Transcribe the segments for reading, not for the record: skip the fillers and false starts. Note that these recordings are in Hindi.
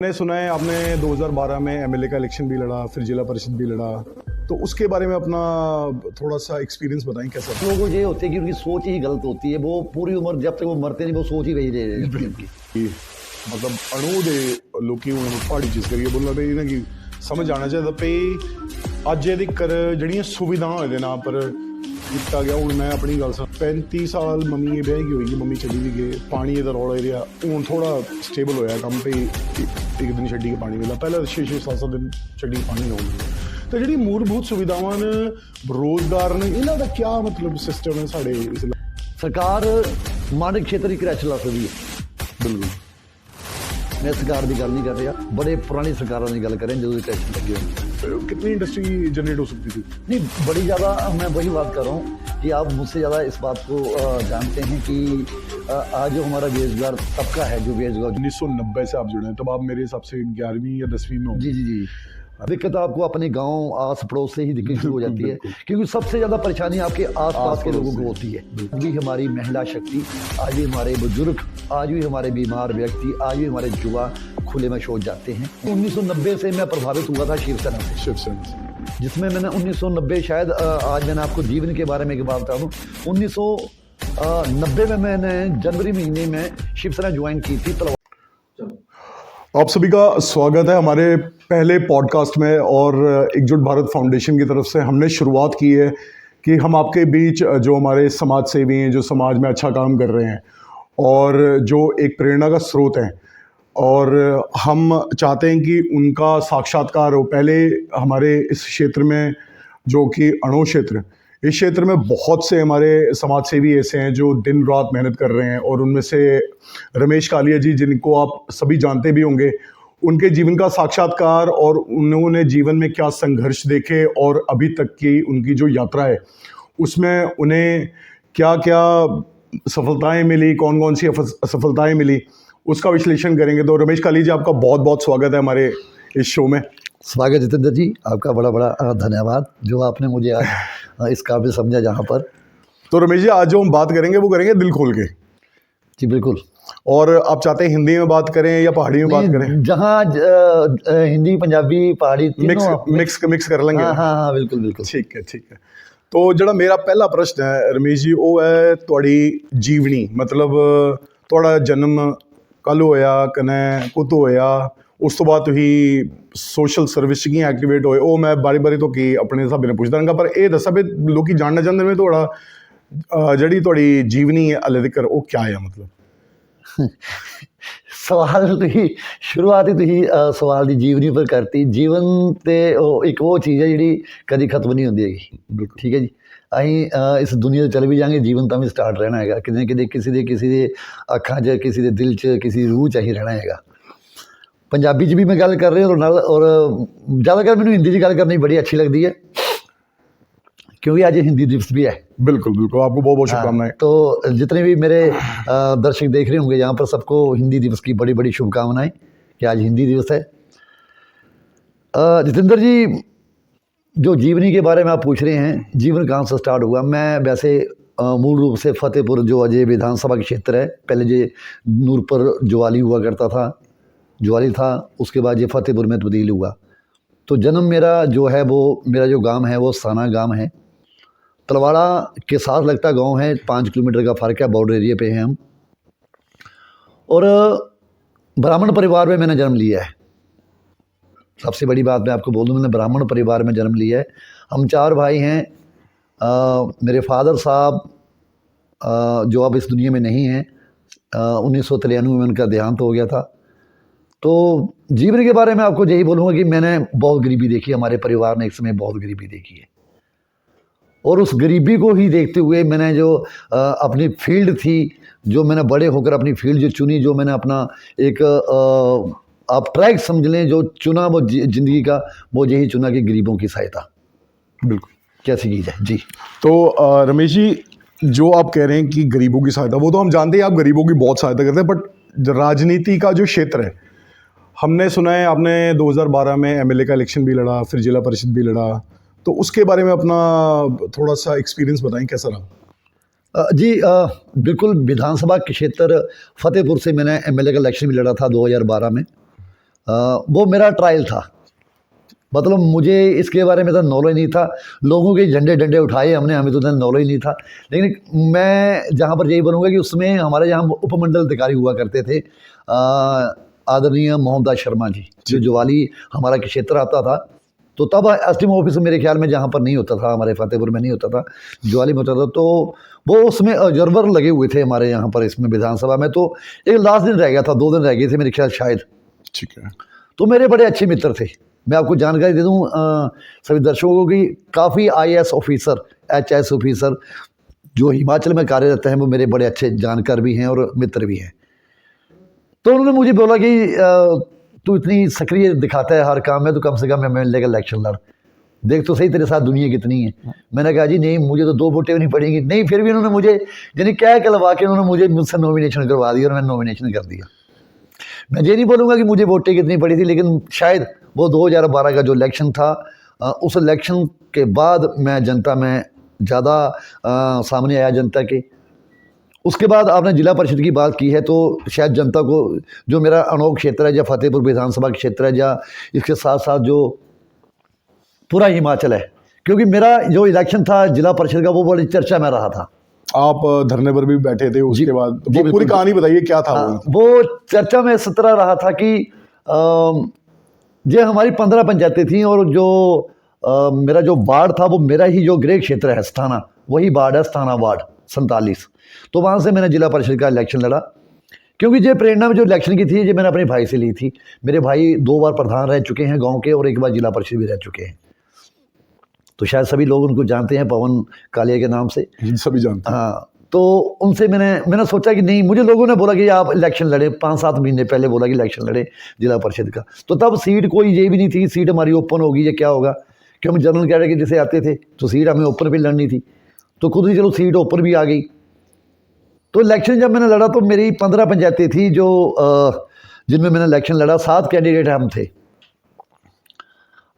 मैंने सुना है आपने 2012 में एमएलए का इलेक्शन भी लड़ा, फिर जिला परिषद भी लड़ा, तो उसके बारे में अपना थोड़ा सा एक्सपीरियंस बताएं कैसा था? लोगों को ये होती है कि उनकी सोच ही गलत होती है। वो पूरी उम्र जब तक वो मरते नहीं वो सोच ही वही रहे उनकी। मतलब अणु ਦੇ ਲੋਕੀ ਹੁਣ ਪਹਾੜੀ ਚੀਜ਼ ਕਰੀਏ ਬੋਲਣਾ ਪਈ ਨਾ ਕਿ ਸਮਝ ਆਣਾ ਚਾਹੀਦਾ ਪਈ ਅੱਜ ਇਹਦੀ ਕਰ ਜਿਹੜੀਆਂ ਸੁਵਿਧਾਵਾਂ ਇਹਦੇ ਨਾਂ ਪਰ ਦਿੱਤਾ ਗਿਆ। ਹੁਣ ਮੈਂ ਆਪਣੀ ਗੱਲ ਸੁਣ 35 ਸਾਲ ਮੰਮੀ ਇਹ ਵਿਆਹੀ ਗਈ ਹੋਈ ਮੰਮੀ ਚਲੀ ਵੀ ਗਏ ਪਾਣੀ ਇਹਦਾ ਰੌਲਾ ਰਿਹਾ ਹੁਣ ਥੋੜਾ ਸਟੇਬਲ ਹੋਇਆ ਕੰਮ ਪਈ ਇੱਕ ਦਿਨ ਛੱਡੀ ਕੇ ਪਾਣੀ ਮਿਲਦਾ ਪਹਿਲਾਂ 6-6 7 ਦਿਨ ਛੱਡੀ ਪਾਣੀ ਨਾ ਹੁੰਦਾ ਤੇ ਜਿਹੜੀ ਮੂਲਭੂਤ ਸੁਵਿਧਾਵਾਂ ਨੇ ਰੋਜ਼ਗਾਰ ਨੇ ਇਹਨਾਂ ਦਾ ਕੀ ਮਤਲਬ ਸਿਸਟਮ ਹੈ ਸਾਡੇ ਇਸ सरकार मानक क्षेत्र की क्रैश ला सकती है। बिल्कुल मैं सरकार की गल नहीं कर रहा, बड़े पुरानी सरकारों की गल करें जो क्रैश लगी हुई। कितनी इंडस्ट्री जनरेट हो सकती थी? नहीं बड़ी ज़्यादा, मैं वही बात कर रहा हूँ कि आप मुझसे ज़्यादा इस बात को जानते हैं कि आज जो हमारा बेरोजगार तबका है जो बेरोजगार 1990 से आप जुड़े हैं तब आप मेरे हिसाब से 11वीं या 10वीं में हो। जी जी जी दिक्कत आपको अपने गांव आस पड़ोस से ही दिखनी शुरू हो जाती है क्योंकि सबसे ज़्यादा परेशानी आपके आसपास के लोगों को होती है। आज भी हमारी महिला शक्ति, आज भी हमारे बुजुर्ग, आज भी हमारे बीमार व्यक्ति, आज भी हमारे युवा खुले में शौच जाते हैं। 1990 से मैं प्रभावित हुआ था शिवसेना से, जिसमें मैंने 1990 शायद आज मैंने आपको जीवन के बारे में एक बात बता दूँ। 1990 में मैंने जनवरी महीने में शिवसेना ज्वाइन की थी। आप सभी का स्वागत है हमारे पहले पॉडकास्ट में और एकजुट भारत फाउंडेशन की तरफ से हमने शुरुआत की है कि हम आपके बीच जो हमारे समाज सेवी हैं जो समाज में अच्छा काम कर रहे हैं और जो एक प्रेरणा का स्रोत हैं और हम चाहते हैं कि उनका साक्षात्कार हो। पहले हमारे इस क्षेत्र में जो कि अणु क्षेत्र, इस क्षेत्र में बहुत से हमारे समाज सेवी ऐसे हैं जो दिन रात मेहनत कर रहे हैं और उनमें से रमेश कालिया जी जिनको आप सभी जानते भी होंगे, उनके जीवन का साक्षात्कार और उन्होंने जीवन में क्या संघर्ष देखे और अभी तक की उनकी जो यात्रा है उसमें उन्हें क्या क्या सफलताएं मिली, कौन कौन सी असफलताएं मिली, उसका विश्लेषण करेंगे। तो रमेश कालिया जी आपका बहुत बहुत स्वागत है हमारे इस शो में। स्वागत जितेंद्र जी, आपका बड़ा बड़ा धन्यवाद जो आपने मुझे आज इस काबिल समझा जहाँ पर। तो रमेश जी आज जो हम बात करेंगे वो करेंगे दिल खोल के। जी बिल्कुल। और आप चाहते हैं हिंदी में बात करें या पहाड़ी में बात करें? जहाँ हिंदी पंजाबी पहाड़ी मिक्स कर लेंगे। हाँ हाँ हाँ बिल्कुल बिल्कुल। ठीक है ठीक है। तो जो मेरा पहला प्रश्न है रमेश जी वो है थोड़ी जीवनी, मतलब थोड़ा जन्म कल होया कने कुत होया उस तो बाद तुही सोशल सर्विस की एक्टिवेट होए वो मैं बारी बारी तो की अपने हिसाब ने पूछता रहूँगा पर ये दसा भी लोग जानना चाहते हैं थोड़ा जड़ी थोड़ी जीवनी है अले तक वो क्या है मतलब? सवाल तुही शुरुआत ही तुही सवाल की जीवनी पर करती। जीवन ते एक वो चीज़ है जी कभी खत्म नहीं होती है। ठीक है जी, अं इस दुनिया से चले भी जाएंगे जीवन तो भी स्टार्ट रहना है कितने कितने किसी दे अखां च किसी दे दिल च किसी रूह च ही रहना है। पंजाबी च भी मैं गल कर रहा और ज़्यादातर मैंने हिंदी च गल करनी बड़ी अच्छी लगती है क्योंकि आज हिंदी दिवस भी है। बिल्कुल बिल्कुल, आपको बहुत बहुत शुभकामनाएं। तो जितने भी मेरे दर्शक देख रहे होंगे यहाँ पर सबको हिंदी दिवस की बड़ी बड़ी शुभकामनाएं कि आज हिंदी दिवस है। जितेंद्र जी जो जीवनी के बारे में आप पूछ रहे हैं, जीवन कहाँ से स्टार्ट हुआ? मैं वैसे मूल रूप से फतेहपुर जो अजय विधानसभा के क्षेत्र है, पहले जो नूरपुर ज्वाली हुआ करता था, ज्वाली था, उसके बाद ये फतेहपुर में तब्दील हुआ। तो जन्म मेरा जो है वो मेरा जो गांव है वो साना गांव है, तलवाड़ा के साथ लगता गांव है, 5 किलोमीटर का फ़र्क है, बॉर्डर एरिया पे हैं हम। और ब्राह्मण परिवार में मैंने जन्म लिया है। सबसे बड़ी बात मैं आपको बोल दूँ, मैंने ब्राह्मण परिवार में जन्म लिया है। हम 4 भाई हैं। मेरे फादर साहब जो अब इस दुनिया में नहीं हैं, 1993 में उनका देहांत हो गया था। तो जीवन के बारे में आपको यही बोलूँगा कि मैंने बहुत गरीबी देखी, हमारे परिवार ने एक समय बहुत गरीबी देखी है और उस गरीबी को ही देखते हुए मैंने जो अपनी फील्ड थी, जो मैंने बड़े होकर अपनी फील्ड जो चुनी, जो मैंने अपना एक आप ट्रैक समझ लें जो चुना वो ज़िंदगी का, वो यही चुना कि गरीबों की सहायता बिल्कुल कैसे की जाए। जी तो रमेश जी जो आप कह रहे हैं कि गरीबों की सहायता, वो तो हम जानते हैं आप गरीबों की बहुत सहायता करते हैं, बट राजनीति का जो क्षेत्र है, हमने सुना है आपने 2012 में एमएलए का इलेक्शन भी लड़ा, फिर जिला परिषद भी लड़ा, तो उसके बारे में अपना थोड़ा सा एक्सपीरियंस बताएं कैसा रहा? जी बिल्कुल। विधानसभा के क्षेत्र फतेहपुर से मैंने एमएलए का इलेक्शन भी लड़ा था 2012 में। वो मेरा ट्रायल था। मतलब मुझे इसके बारे में तो नॉलेज नहीं था, लोगों के झंडे डंडे उठाए हमने, हमें तो नॉलेज नहीं था। लेकिन मैं जहाँ पर यही बनूंगा कि उसमें हमारे यहाँ उपमंडल अधिकारी हुआ करते थे, आदरणीय मोहनदास शर्मा जी, जो ज्वाली हमारा क्षेत्र आता था। तो तब एसडीएम ऑफिस मेरे ख्याल में जहाँ पर नहीं होता था, हमारे फतेहपुर में नहीं होता था, ज्वाली में होता था। तो वो उसमें ऑब्जर्वर लगे हुए थे हमारे यहाँ पर, इसमें विधानसभा में। तो एक लास्ट दिन रह गया था, 2 दिन रह गए थे मेरे ख्याल शायद। ठीक है। तो मेरे बड़े अच्छे मित्र थे। मैं आपको जानकारी दे दूं सभी दर्शकों को कि काफ़ी आईएएस ऑफिसर, एचएएस ऑफिसर जो हिमाचल में कार्यरत हैं, वो मेरे बड़े अच्छे जानकार भी हैं और मित्र भी हैं। तो उन्होंने मुझे बोला कि तू इतनी सक्रिय दिखाता है हर काम में, तो कम से कम एमएलए का इलेक्शन लड़, देख तो सही तेरे साथ दुनिया कितनी है। मैंने कहा जी नहीं, मुझे तो 2 वोटें भी नहीं पड़ेंगी। नहीं, फिर भी उन्होंने मुझे यानी क्या कहलवा के उन्होंने मुझसे नॉमिनेशन करवा दिया और मैंने नॉमिनेशन कर दिया। मैं ये नहीं बोलूँगा कि मुझे वोटें कितनी पड़ी थी, लेकिन शायद वो 2012 का जो इलेक्शन था, उस इलेक्शन के बाद मैं जनता में ज़्यादा सामने आया जनता के। उसके बाद आपने जिला परिषद की बात की है, तो शायद जनता को जो मेरा अनोख क्षेत्र है, या फतेहपुर विधानसभा क्षेत्र है, या इसके साथ साथ जो पूरा हिमाचल है, क्योंकि मेरा जो इलेक्शन था जिला परिषद का, वो बड़ी चर्चा में रहा था। आप धरने पर भी बैठे थे, उसके बाद वो पूरी कहानी बताइए, क्या था वो चर्चा में इस तरह रहा था कि ये हमारी 15 पंचायतें थी, और जो मेरा जो वार्ड था, वो मेरा ही जो गृह क्षेत्र है स्थाना, वही वार्ड है, स्थाना वार्ड 47। तो वहाँ से मैंने जिला परिषद का इलेक्शन लड़ा, क्योंकि ये प्रेरणा में जो इलेक्शन की थी, ये मैंने अपने भाई से ली थी। मेरे भाई 2 बार प्रधान रह चुके हैं गाँव के, और 1 बार जिला परिषद भी रह चुके हैं। तो शायद सभी लोग उनको जानते हैं, पवन कालिया के नाम से सभी जानते हैं। हाँ, तो उनसे मैंने सोचा कि नहीं, मुझे लोगों ने बोला कि आप इलेक्शन लड़े, 5-7 महीने पहले बोला कि इलेक्शन लड़े जिला परिषद का। तो तब सीट कोई ये भी नहीं थी कि सीट हमारी ओपन होगी या क्या होगा, क्योंकि हम जनरल कैडर के जैसे आते थे, तो सीट हमें ओपन भी लड़नी थी। तो खुद ही चलो सीट ओपन भी आ गई। तो इलेक्शन जब मैंने लड़ा, तो मेरी 15 पंचायतें थी जो जिनमें मैंने इलेक्शन लड़ा, 7 कैंडिडेट हम थे।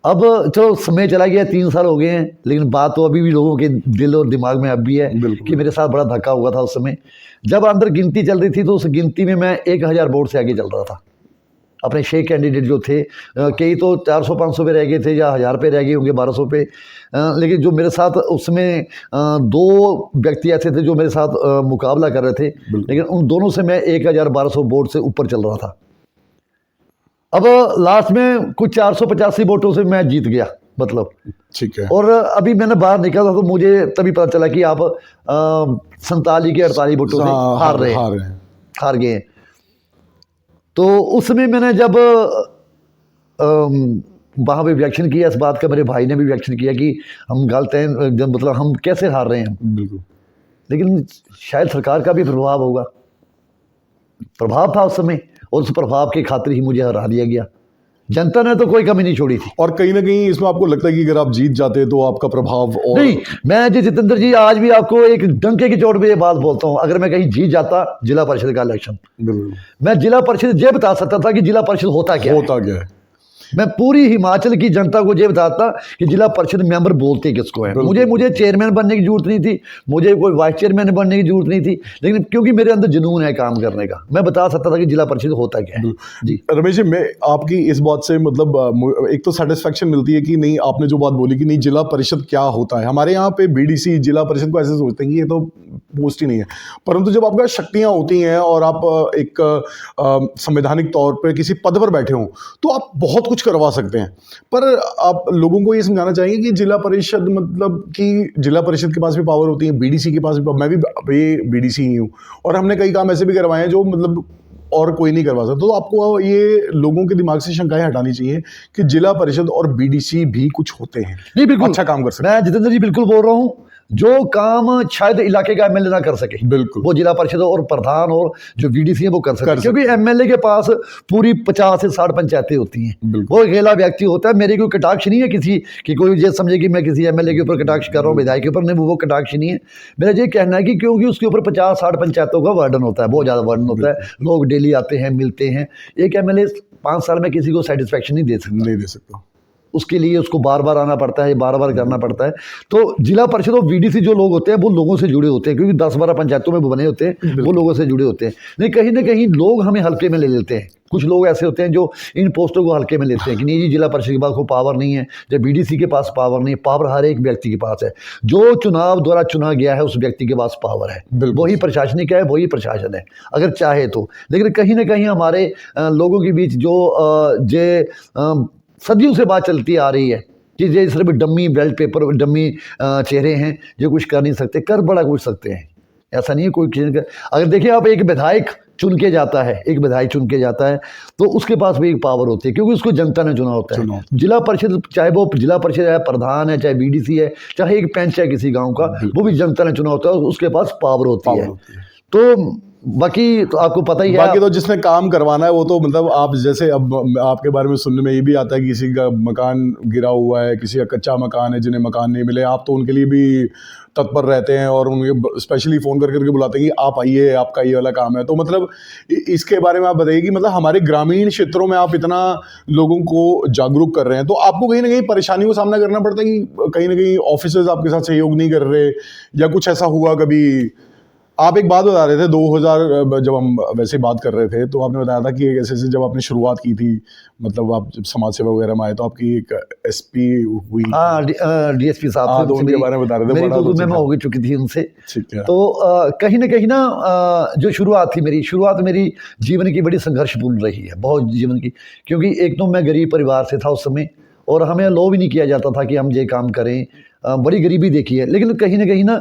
अब चलो समय चला गया, 3 साल हो गए हैं, लेकिन बात तो अभी भी लोगों के दिल और दिमाग में अब भी है कि मेरे साथ बड़ा धक्का हुआ था उस समय। जब अंदर गिनती चल रही थी, तो उस गिनती में मैं 1000 वोट से आगे चल रहा था। अपने 6 कैंडिडेट जो थे, कई तो 400-500 पे रह गए थे, या 1000 पे रह गए होंगे, 1200 पे। लेकिन जो मेरे साथ उसमें 2 व्यक्ति ऐसे थे जो मेरे साथ मुकाबला कर रहे थे, लेकिन उन दोनों से मैं 1200 वोट से ऊपर चल रहा था। अब लास्ट में कुछ 485 वोटों से मैं जीत गया, मतलब। ठीक है। और अभी मैंने बाहर निकला, तो मुझे तभी पता चला कि आप 47 के 48 वोटों से हार गए हैं। तो उसमें मैंने जब वहाँ पे रिएक्शन किया इस बात का, मेरे भाई ने भी रिएक्शन किया कि हम गलत हैं, मतलब हम कैसे हार रहे हैं। बिल्कुल। लेकिन शायद सरकार का भी प्रभाव होगा, प्रभाव था उस समय, और उस प्रभाव की खातिर ही मुझे हरा दिया गया। जनता ने तो कोई कमी नहीं छोड़ी थी। और कहीं ना कहीं इसमें आपको लगता है कि अगर आप जीत जाते तो आपका प्रभाव और नहीं, मैं जी जितेंद्र जी आज भी आपको एक डंके की चोट पे ये बात बोलता हूँ, अगर मैं कहीं जीत जाता जिला परिषद का इलेक्शन, मैं जिला परिषद ये बता सकता था कि जिला परिषद होता क्या है। मैं पूरी हिमाचल की जनता को ये बताता कि जिला परिषद मेंबर बोलते किसको है। मुझे चेयरमैन बनने की जरूरत नहीं थी, मुझे कोई वाइस चेयरमैन बनने की जरूरत नहीं थी, लेकिन क्योंकि मेरे अंदर जुनून है काम करने का, मैं बता सकता था कि जिला परिषद होता क्या है। जी रमेश जी, मैं आपकी इस बात से मतलब एक तो सेटिस्फेक्शन मिलती है कि नहीं, आपने जो बात बोली कि नहीं जिला परिषद क्या होता है। हमारे यहाँ पे बीडीसी जिला परिषद को ऐसे सोचते हैं कि ये तो पोस्ट ही नहीं है, परंतु जब आपके पास शक्तियाँ होती हैं और आप एक संवैधानिक तौर पर किसी पद पर बैठे हों, तो आप बहुत कुछ करवा सकते हैं। पर आप लोगों को ये समझाना चाहिए कि जिला परिषद मतलब कि जिला परिषद के पास भी पावर होती है, बीडीसी के पास भी। मैं भी बीडीसी ही हूँ, और हमने कई काम ऐसे भी करवाए हैं जो मतलब और कोई नहीं करवा सकता। तो आपको ये लोगों के दिमाग से शंकाएं हटानी चाहिए कि जिला परिषद और बीडीसी भी कुछ होते हैं, नहीं बिल्कुल अच्छा काम कर सकते हैं। मैं जितेंद्र जी बिल्कुल बोल रहा हूँ, जो काम शायद इलाके का एमएलए ना कर सके, बिल्कुल वो जिला परिषद और प्रधान और जो बीडीसी है वो कर सकते हैं, क्योंकि एमएलए के पास पूरी 50 से 60 पंचायतें होती हैं। वो अकेला व्यक्ति होता है। मेरी कोई कटाक्ष नहीं है किसी कि कोई ये समझे कि मैं किसी एमएलए के ऊपर कटाक्ष कर रहा हूँ, विधायक के ऊपर, नहीं, वो कटाक्ष नहीं है। मेरा ये कहना है कि क्योंकि उसके ऊपर 50-60 पंचायतों का वर्डन होता है, बहुत ज़्यादा वर्डन होता है, लोग डेली आते हैं, मिलते हैं। एक एमएलए 5 साल में किसी को सेटिस्फेक्शन नहीं दे सकता। उसके लिए उसको बार बार आना पड़ता है, बार बार करना पड़ता है। तो जिला परिषद और बीडीसी जो लोग होते हैं वो लोगों से जुड़े होते हैं, क्योंकि 10-12 पंचायतों में वो बने होते हैं, वो लोगों से जुड़े होते हैं। नहीं, कहीं ना कहीं लोग हमें हल्के में ले लेते हैं। कुछ लोग ऐसे होते हैं जो इन पोस्टों को हल्के में लेते हैं कि नहीं जी, जिला परिषद के पास कोई पावर नहीं है, जब बीडीसी के पास पावर नहीं है। पावर हर एक व्यक्ति के पास है, जो चुनाव द्वारा चुना गया है उस व्यक्ति के पास पावर है, वही प्रशासनिक है, वही प्रशासन है, अगर चाहे तो। लेकिन कहीं ना कहीं हमारे लोगों के बीच जो सदियों से बात चलती आ रही है कि ये सिर्फ डम्मी बैलेट पेपर, डम्मी चेहरे हैं जो कुछ कर नहीं सकते। कर बड़ा कुछ सकते हैं, ऐसा नहीं है कोई चीज़ का। अगर देखिए आप, एक विधायक चुन के जाता है, एक विधायक चुन के जाता है तो उसके पास भी एक पावर होती है, क्योंकि उसको जनता ने चुना होता है। जिला परिषद, चाहे वो जिला परिषद है, प्रधान है, चाहे बीडीसी है, चाहे एक पंच है किसी गांव का, वो भी जनता ने चुना होता है, उसके पास पावर होती है। तो बाकी तो आपको पता ही है। बाकी तो जिसने काम करवाना है वो तो मतलब आप जैसे, अब आपके बारे में सुनने में ये भी आता है कि किसी का मकान गिरा हुआ है, किसी का कच्चा मकान है, जिन्हें मकान नहीं मिले, आप तो उनके लिए भी तत्पर रहते हैं और उनके स्पेशली फ़ोन करके बुलाते हैं कि आप आइए, आपका ये वाला काम है। तो मतलब इसके बारे में आप बताइए कि मतलब हमारे ग्रामीण क्षेत्रों में आप इतना लोगों को जागरूक कर रहे हैं, तो आपको कहीं ना कहीं परेशानियों का सामना करना पड़ता है कि कहीं ना कहीं ऑफिसर्स आपके साथ सहयोग नहीं कर रहे, या कुछ ऐसा हुआ कभी? आप एक बात बता रहे थे 2000, जब हम वैसे बात कर रहे थे तो आपने बताया था कि ऐसे ऐसे जब आपने शुरुआत की थी, मतलब आप जब समाज सेवा वगैरह में आए तो आपकी एक एसपी हुई। हाँ, डीएसपी साहब, हाँ, तो उनके बारे में बता रहे थे। मेरी बड़ा तो अच्छा मैं था। हो चुकी थी उनसे। ठीक है। तो कहीं ना जो शुरुआत थी, शुरुआत मेरी जीवन की बड़ी संघर्षपूर्ण रही है, बहुत जीवन की। क्योंकि एक तो मैं गरीब परिवार से था उस समय, और हमें अलाउ भी नहीं किया जाता था कि हम ये काम करें। बड़ी गरीबी देखी है, लेकिन कहीं ना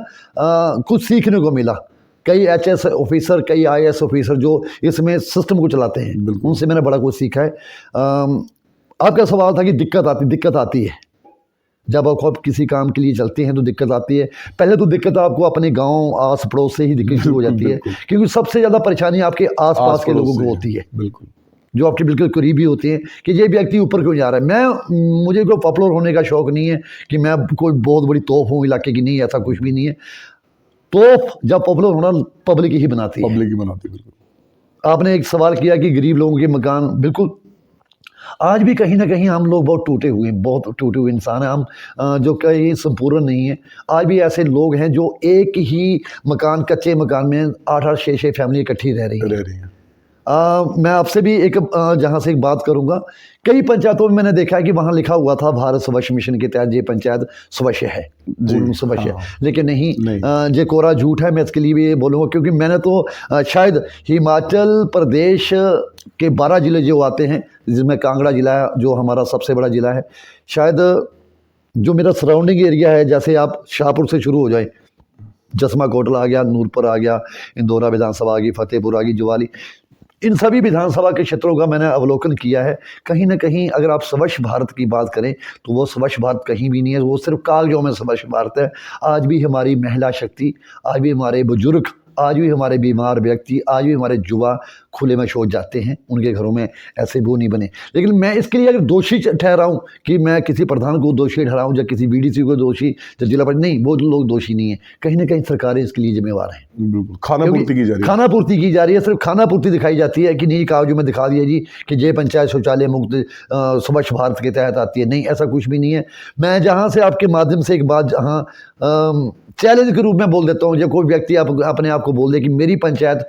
कुछ सीखने को मिला। कई एचएस ऑफिसर, कई आईएएस ऑफिसर जो इसमें सिस्टम को चलाते हैं, उनसे मैंने बड़ा कुछ सीखा है। आपका सवाल था कि दिक्कत आती है जब आप किसी काम के लिए चलते हैं तो दिक्कत आती है। पहले तो दिक्कत आपको अपने गांव आस पड़ोस से ही दिक्कत शुरू हो जाती है, क्योंकि सबसे ज़्यादा परेशानी आपके आसपास के लोगों को होती है, बिल्कुल, जो आपके बिल्कुल करीबी होते हैं कि ये व्यक्ति ऊपर क्यों जा रहा है। मुझे कोई पॉपुलर होने का शौक़ नहीं है कि मैं कोई बहुत बड़ी तोप हूँ इलाके की, नहीं, ऐसा कुछ भी नहीं है। तोप जब पॉपुलर होना पब्लिक ही बनाती है, पब्लिक ही बनाती है। बिल्कुल। आपने एक सवाल किया कि गरीब लोगों के मकान, बिल्कुल आज भी कहीं ना कहीं हम लोग बहुत टूटे हुए इंसान हैं हम, जो कहीं संपूर्ण नहीं है। आज भी ऐसे लोग हैं जो एक ही मकान, कच्चे मकान में 8-8, 6-6 फैमिली इकट्ठी रह रही है। मैं आपसे भी एक जहाँ से एक बात करूँगा, कई पंचायतों में मैंने देखा है कि वहाँ लिखा हुआ था भारत स्वच्छ मिशन के तहत ये पंचायत स्वच्छ है, स्वच्छ है, लेकिन नहीं, ये कोरा झूठ है। मैं इसके लिए भी ये बोलूँगा, क्योंकि मैंने तो शायद हिमाचल प्रदेश के 12 ज़िले जो आते हैं, जिसमें कांगड़ा ज़िला है जो हमारा सबसे बड़ा ज़िला है, शायद जो मेरा सराउंडिंग एरिया है, जैसे आप शाहपुर से शुरू हो जाए, जसमा कोटला आ गया, नूरपुर आ गया, इंदौरा विधानसभा आ गई, फतेहपुर आ गई, ज्वाली, इन सभी विधानसभा के क्षेत्रों का मैंने अवलोकन किया है। कहीं ना कहीं अगर आप स्वच्छ भारत की बात करें तो वो स्वच्छ भारत कहीं भी नहीं है, वो सिर्फ कागजों में स्वच्छ भारत है। आज भी हमारी महिला शक्ति, आज भी हमारे बुजुर्ग, आज भी हमारे बीमार व्यक्ति, आज भी हमारे युवा खुले में शौच जाते हैं, उनके घरों में ऐसे वो नहीं बने। लेकिन मैं इसके लिए अगर दोषी ठहराऊं कि मैं किसी प्रधान को दोषी ठहराऊं या किसी बीडीसी को दोषी या जिला परिषद, नहीं, वो लोग दोषी नहीं है। कहीं ना कहीं सरकारें इसके लिए जिम्मेवार हैं। बिल्कुल, खानापूर्ति की जा रही है, खानापूर्ति की जा रही है, सिर्फ खानापूर्ति दिखाई जाती है कि नहीं, कागजों में दिखा दिया जी कि ये पंचायत शौचालय मुक्त स्वच्छ भारत के तहत आती है। नहीं, ऐसा कुछ भी नहीं है। मैं जहाँ से आपके माध्यम से एक बात जहाँ चैलेंज के रूप में बोल देता हूँ, जब कोई व्यक्ति अपने आप को बोल दे कि मेरी पंचायत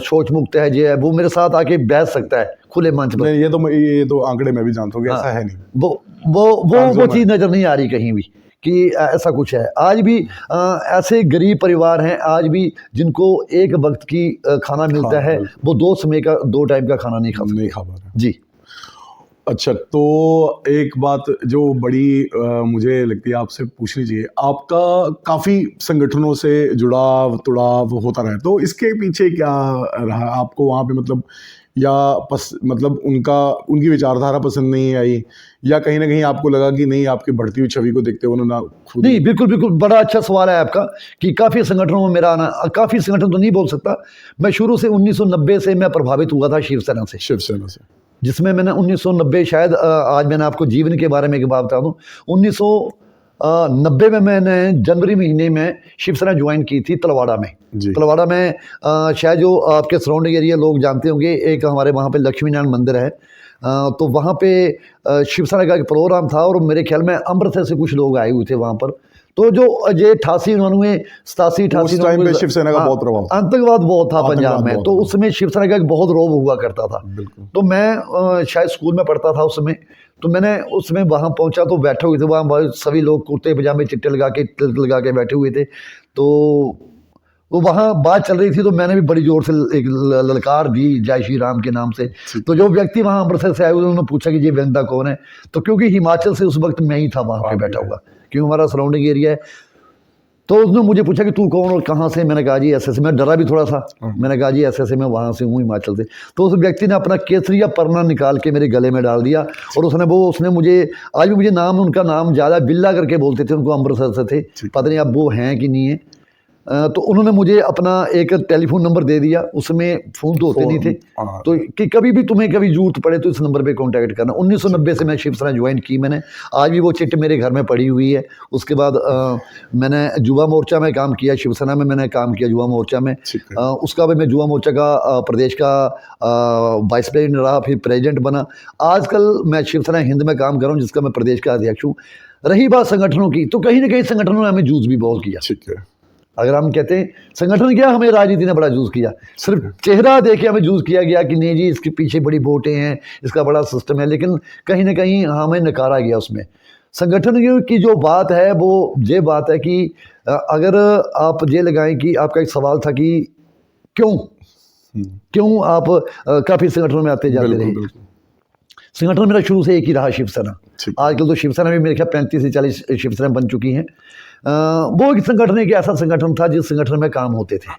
शौच मुक्त है, जो है, वो मेरे साथ आके बैठ सकता है खुले मंच पर। ये तो आंकड़े में भी जानता हूँ कि ऐसा है नहीं, वो चीज़ नज़र नहीं आ रही कहीं भी कि ऐसा कुछ है। आज भी ऐसे गरीब परिवार हैं आज भी जिनको एक वक्त की खाना मिलता है, वो 2 समय का 2 टाइम का खाना नहीं खा पा रहे। जी, अच्छा, तो एक बात जो बड़ी मुझे लगती है आपसे पूछनी चाहिए, आपका काफ़ी संगठनों से जुड़ाव होता रहा है, तो इसके पीछे क्या रहा आपको वहाँ पे? मतलब या मतलब उनकी विचारधारा पसंद नहीं आई, या कहीं ना कहीं आपको लगा कि नहीं, आपकी बढ़ती हुई छवि को देखते हुए उन्होंने खुद? नहीं, बिल्कुल बड़ा अच्छा सवाल है आपका कि काफ़ी संगठनों में मेरा आना, काफ़ी संगठन तो नहीं बोल सकता, मैं शुरू से 1990 से मैं प्रभावित हुआ था शिवसेना से, जिसमें मैंने 1990, शायद आज मैंने आपको जीवन के बारे में एक बात बता दूँ, 1990 में मैंने जनवरी महीने में शिवसेना ज्वाइन की थी तलवाड़ा में। तलवाड़ा में शायद जो आपके सराउंडिंग एरिया लोग जानते होंगे, एक हमारे वहाँ पे लक्ष्मी नारायण मंदिर है, तो वहाँ पे शिवसेना का एक प्रोग्राम था और मेरे ख्याल में अमृतसर से कुछ लोग आए हुए थे वहाँ पर। तो जो ये 88-89, 87-88 उस टाइम पे शिवसेना का बहुत प्रभाव था। आतंकवाद बहुत था आतंकवाद पंजाब में, बहुत तो था। उस समय शिवसेना का एक बहुत रौब हुआ करता था। बिल्कुल। तो मैं शायद स्कूल में पढ़ता था उस समय, तो मैंने उसमें वहाँ पहुँचा तो बैठे हुए थे वहाँ बहुत सभी लोग कुर्ते पजामे चिट्टे लगा के तिलक लगा के बैठे हुए थे। तो वो वहाँ बात चल रही थी तो मैंने भी बड़ी जोर से एक ललकार दी जय श्री राम के नाम से। तो जो व्यक्ति वहाँ अमृतसर से आए हुए उन्होंने पूछा कि ये व्यक्ति कौन है, तो क्योंकि हिमाचल से उस वक्त मैं ही था वहाँ पे बैठा हुआ, क्योंकि हमारा सराउंडिंग एरिया है। तो उसने मुझे पूछा कि तू कौन और कहाँ से, मैंने कहा जी ऐसे से, मैं डरा भी थोड़ा सा, मैंने कहा जी ऐसे से मैं वहाँ से हूँ हिमाचल से। तो उस व्यक्ति ने अपना केसरिया परना निकाल के मेरे गले में डाल दिया और उसने मुझे, आज भी मुझे नाम, उनका नाम ज़्यादा बिल्ला करके बोलते थे, उनको अमृतसर से थे, पता नहीं अब वो हैं कि नहीं है। तो उन्होंने मुझे अपना एक टेलीफोन नंबर दे दिया, उसमें फ़ोन तो होते नहीं थे, तो कि कभी भी तुम्हें कभी जरूरत पड़े तो इस नंबर पे कांटेक्ट करना। 1990 से मैं शिवसेना ज्वाइन की मैंने, आज भी वो चिट मेरे घर में पड़ी हुई है। उसके बाद मैंने युवा मोर्चा में काम किया, शिवसेना में मैंने काम किया युवा मोर्चा में। उसका बाद मैं युवा मोर्चा का प्रदेश का वाइस प्रेसिडेंट रहा, फिर प्रेसिडेंट बना। आजकल मैं शिवसेना हिंद में काम कर रहा हूँ, जिसका मैं प्रदेश का अध्यक्ष हूँ। रही बात संगठनों की, तो कहीं ना कहीं संगठनों ने हमें जूझ भी बहुत किया। ठीक है। अगर हम कहते हैं संगठन क्या, हमें राजनीति ने बड़ा जूझ किया, सिर्फ चेहरा देके हमें जूझ किया गया कि नहीं जी इसके पीछे बड़ी वोटें हैं, इसका बड़ा सिस्टम है, लेकिन कहीं ना कहीं हमें नकारा गया उसमें। संगठन की जो बात है वो ये बात है कि अगर आप ये लगाएं कि आपका एक सवाल था कि क्यों आप काफ़ी संगठनों में आते जाते रहे। संगठन मेरा शुरू से एक ही रहा, शिवसेना। आजकल तो शिवसेना में मेरे ख्याल 35 से 40 शिवसेना बन चुकी हैं। वो एक संगठन, एक ऐसा संगठन था जिस संगठन में काम होते थे,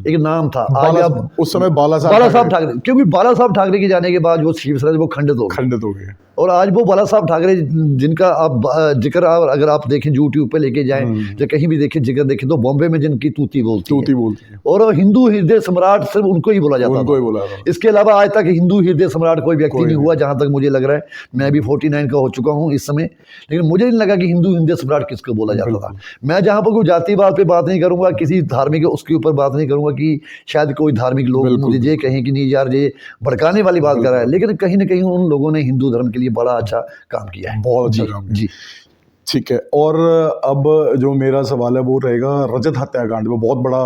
एक नाम था। आज अब उस समय बाला साहब ठाकरे, क्योंकि बाला साहब ठाकरे के जाने के बाद वो शिवसेना वो खंडित हो गए। और आज वो बाला साहब ठाकरे जिनका आप जिक्र अगर आप देखें यूट्यूब पे लेके जाएं या कहीं भी देखें जिक्र देखें, तो बॉम्बे में जिनकी तूती बोलती है और हिंदू हृदय सम्राट सिर्फ उनको ही बोला जाता था। इसके अलावा आज तक हिंदू हृदय सम्राट कोई व्यक्ति नहीं हुआ, जहां तक मुझे लग रहा है। मैं भी 49 का हो चुका हूँ इस समय, लेकिन मुझे नहीं लगा कि हिंदू हृदय सम्राट किसको बोला जाता था। मैं जहाँ पर कोई जातिवाद पे बात नहीं करूंगा, किसी धार्मिक उसके ऊपर बात नहीं करूंगा कि शायद कोई धार्मिक लोग मुझे ये कहें कि नहीं यार ये भड़काने वाली बात कर रहा है, लेकिन कहीं ना कहीं उन लोगों ने हिंदू धर्म के लिए बड़ा अच्छा काम किया है। बहुत अच्छा काम जी। ठीक है। और अब जो मेरा सवाल है वो रहेगा, रजत हत्याकांड में बहुत बड़ा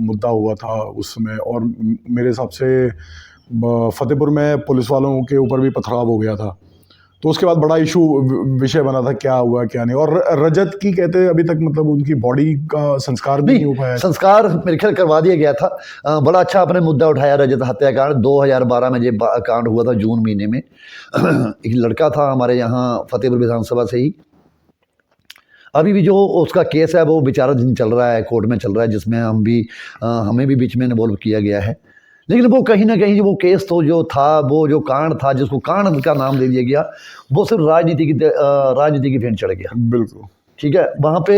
मुद्दा हुआ था उस समय, और मेरे हिसाब से फतेहपुर में पुलिस वालों के ऊपर भी पथराव हो गया था, तो उसके बाद बड़ा इशू विषय बना था क्या हुआ क्या नहीं। और रजत की कहते हैं अभी तक मतलब उनकी बॉडी का संस्कार भी नहीं हो पाया। संस्कार मेरे ख्याल करवा दिया गया था। बड़ा अच्छा आपने मुद्दा उठाया, रजत हत्याकांड 2012 में ये कांड हुआ था, जून महीने में। एक लड़का था हमारे यहाँ फतेहपुर विधानसभा से ही, अभी भी जो उसका केस है वो विचाराधीन चल रहा है, कोर्ट में चल रहा है, जिसमें हमें भी बीच में इन्वॉल्व किया गया है। लेकिन वो कहीं ना कहीं वो केस तो जो था, वो जो कांड था जिसको कांड का नाम दे दिया गया, वो सिर्फ राजनीति की फेंट चढ़ गया। बिल्कुल ठीक है। वहाँ पे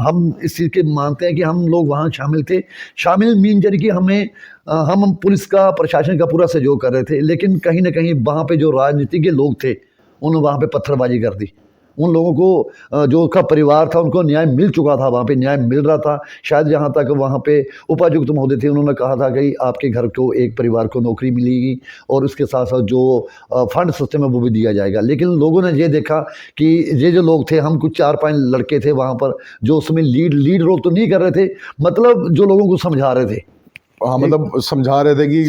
हम इस चीज़ के मानते हैं कि हम लोग वहाँ शामिल थे। शामिल मीन यानी कि हम पुलिस का, प्रशासन का पूरा सहयोग कर रहे थे, लेकिन कहीं ना कहीं वहाँ पे जो राजनीति के लोग थे उन्होंने वहाँ पे पत्थरबाजी कर दी। उन लोगों को जो का परिवार था उनको न्याय मिल चुका था, वहाँ पे न्याय मिल रहा था। शायद जहाँ तक वहाँ पे उपायुक्त महोदय थे, उन्होंने कहा था कि आपके घर को एक परिवार को नौकरी मिलेगी और उसके साथ साथ जो फंड सिस्टम है वो भी दिया जाएगा। लेकिन लोगों ने ये देखा कि ये जो लोग थे, हम कुछ 4-5 लड़के थे वहाँ पर जो उसमें लीड रोल तो नहीं कर रहे थे, मतलब जो लोगों को समझा रहे थे, मतलब समझा रहे थे कि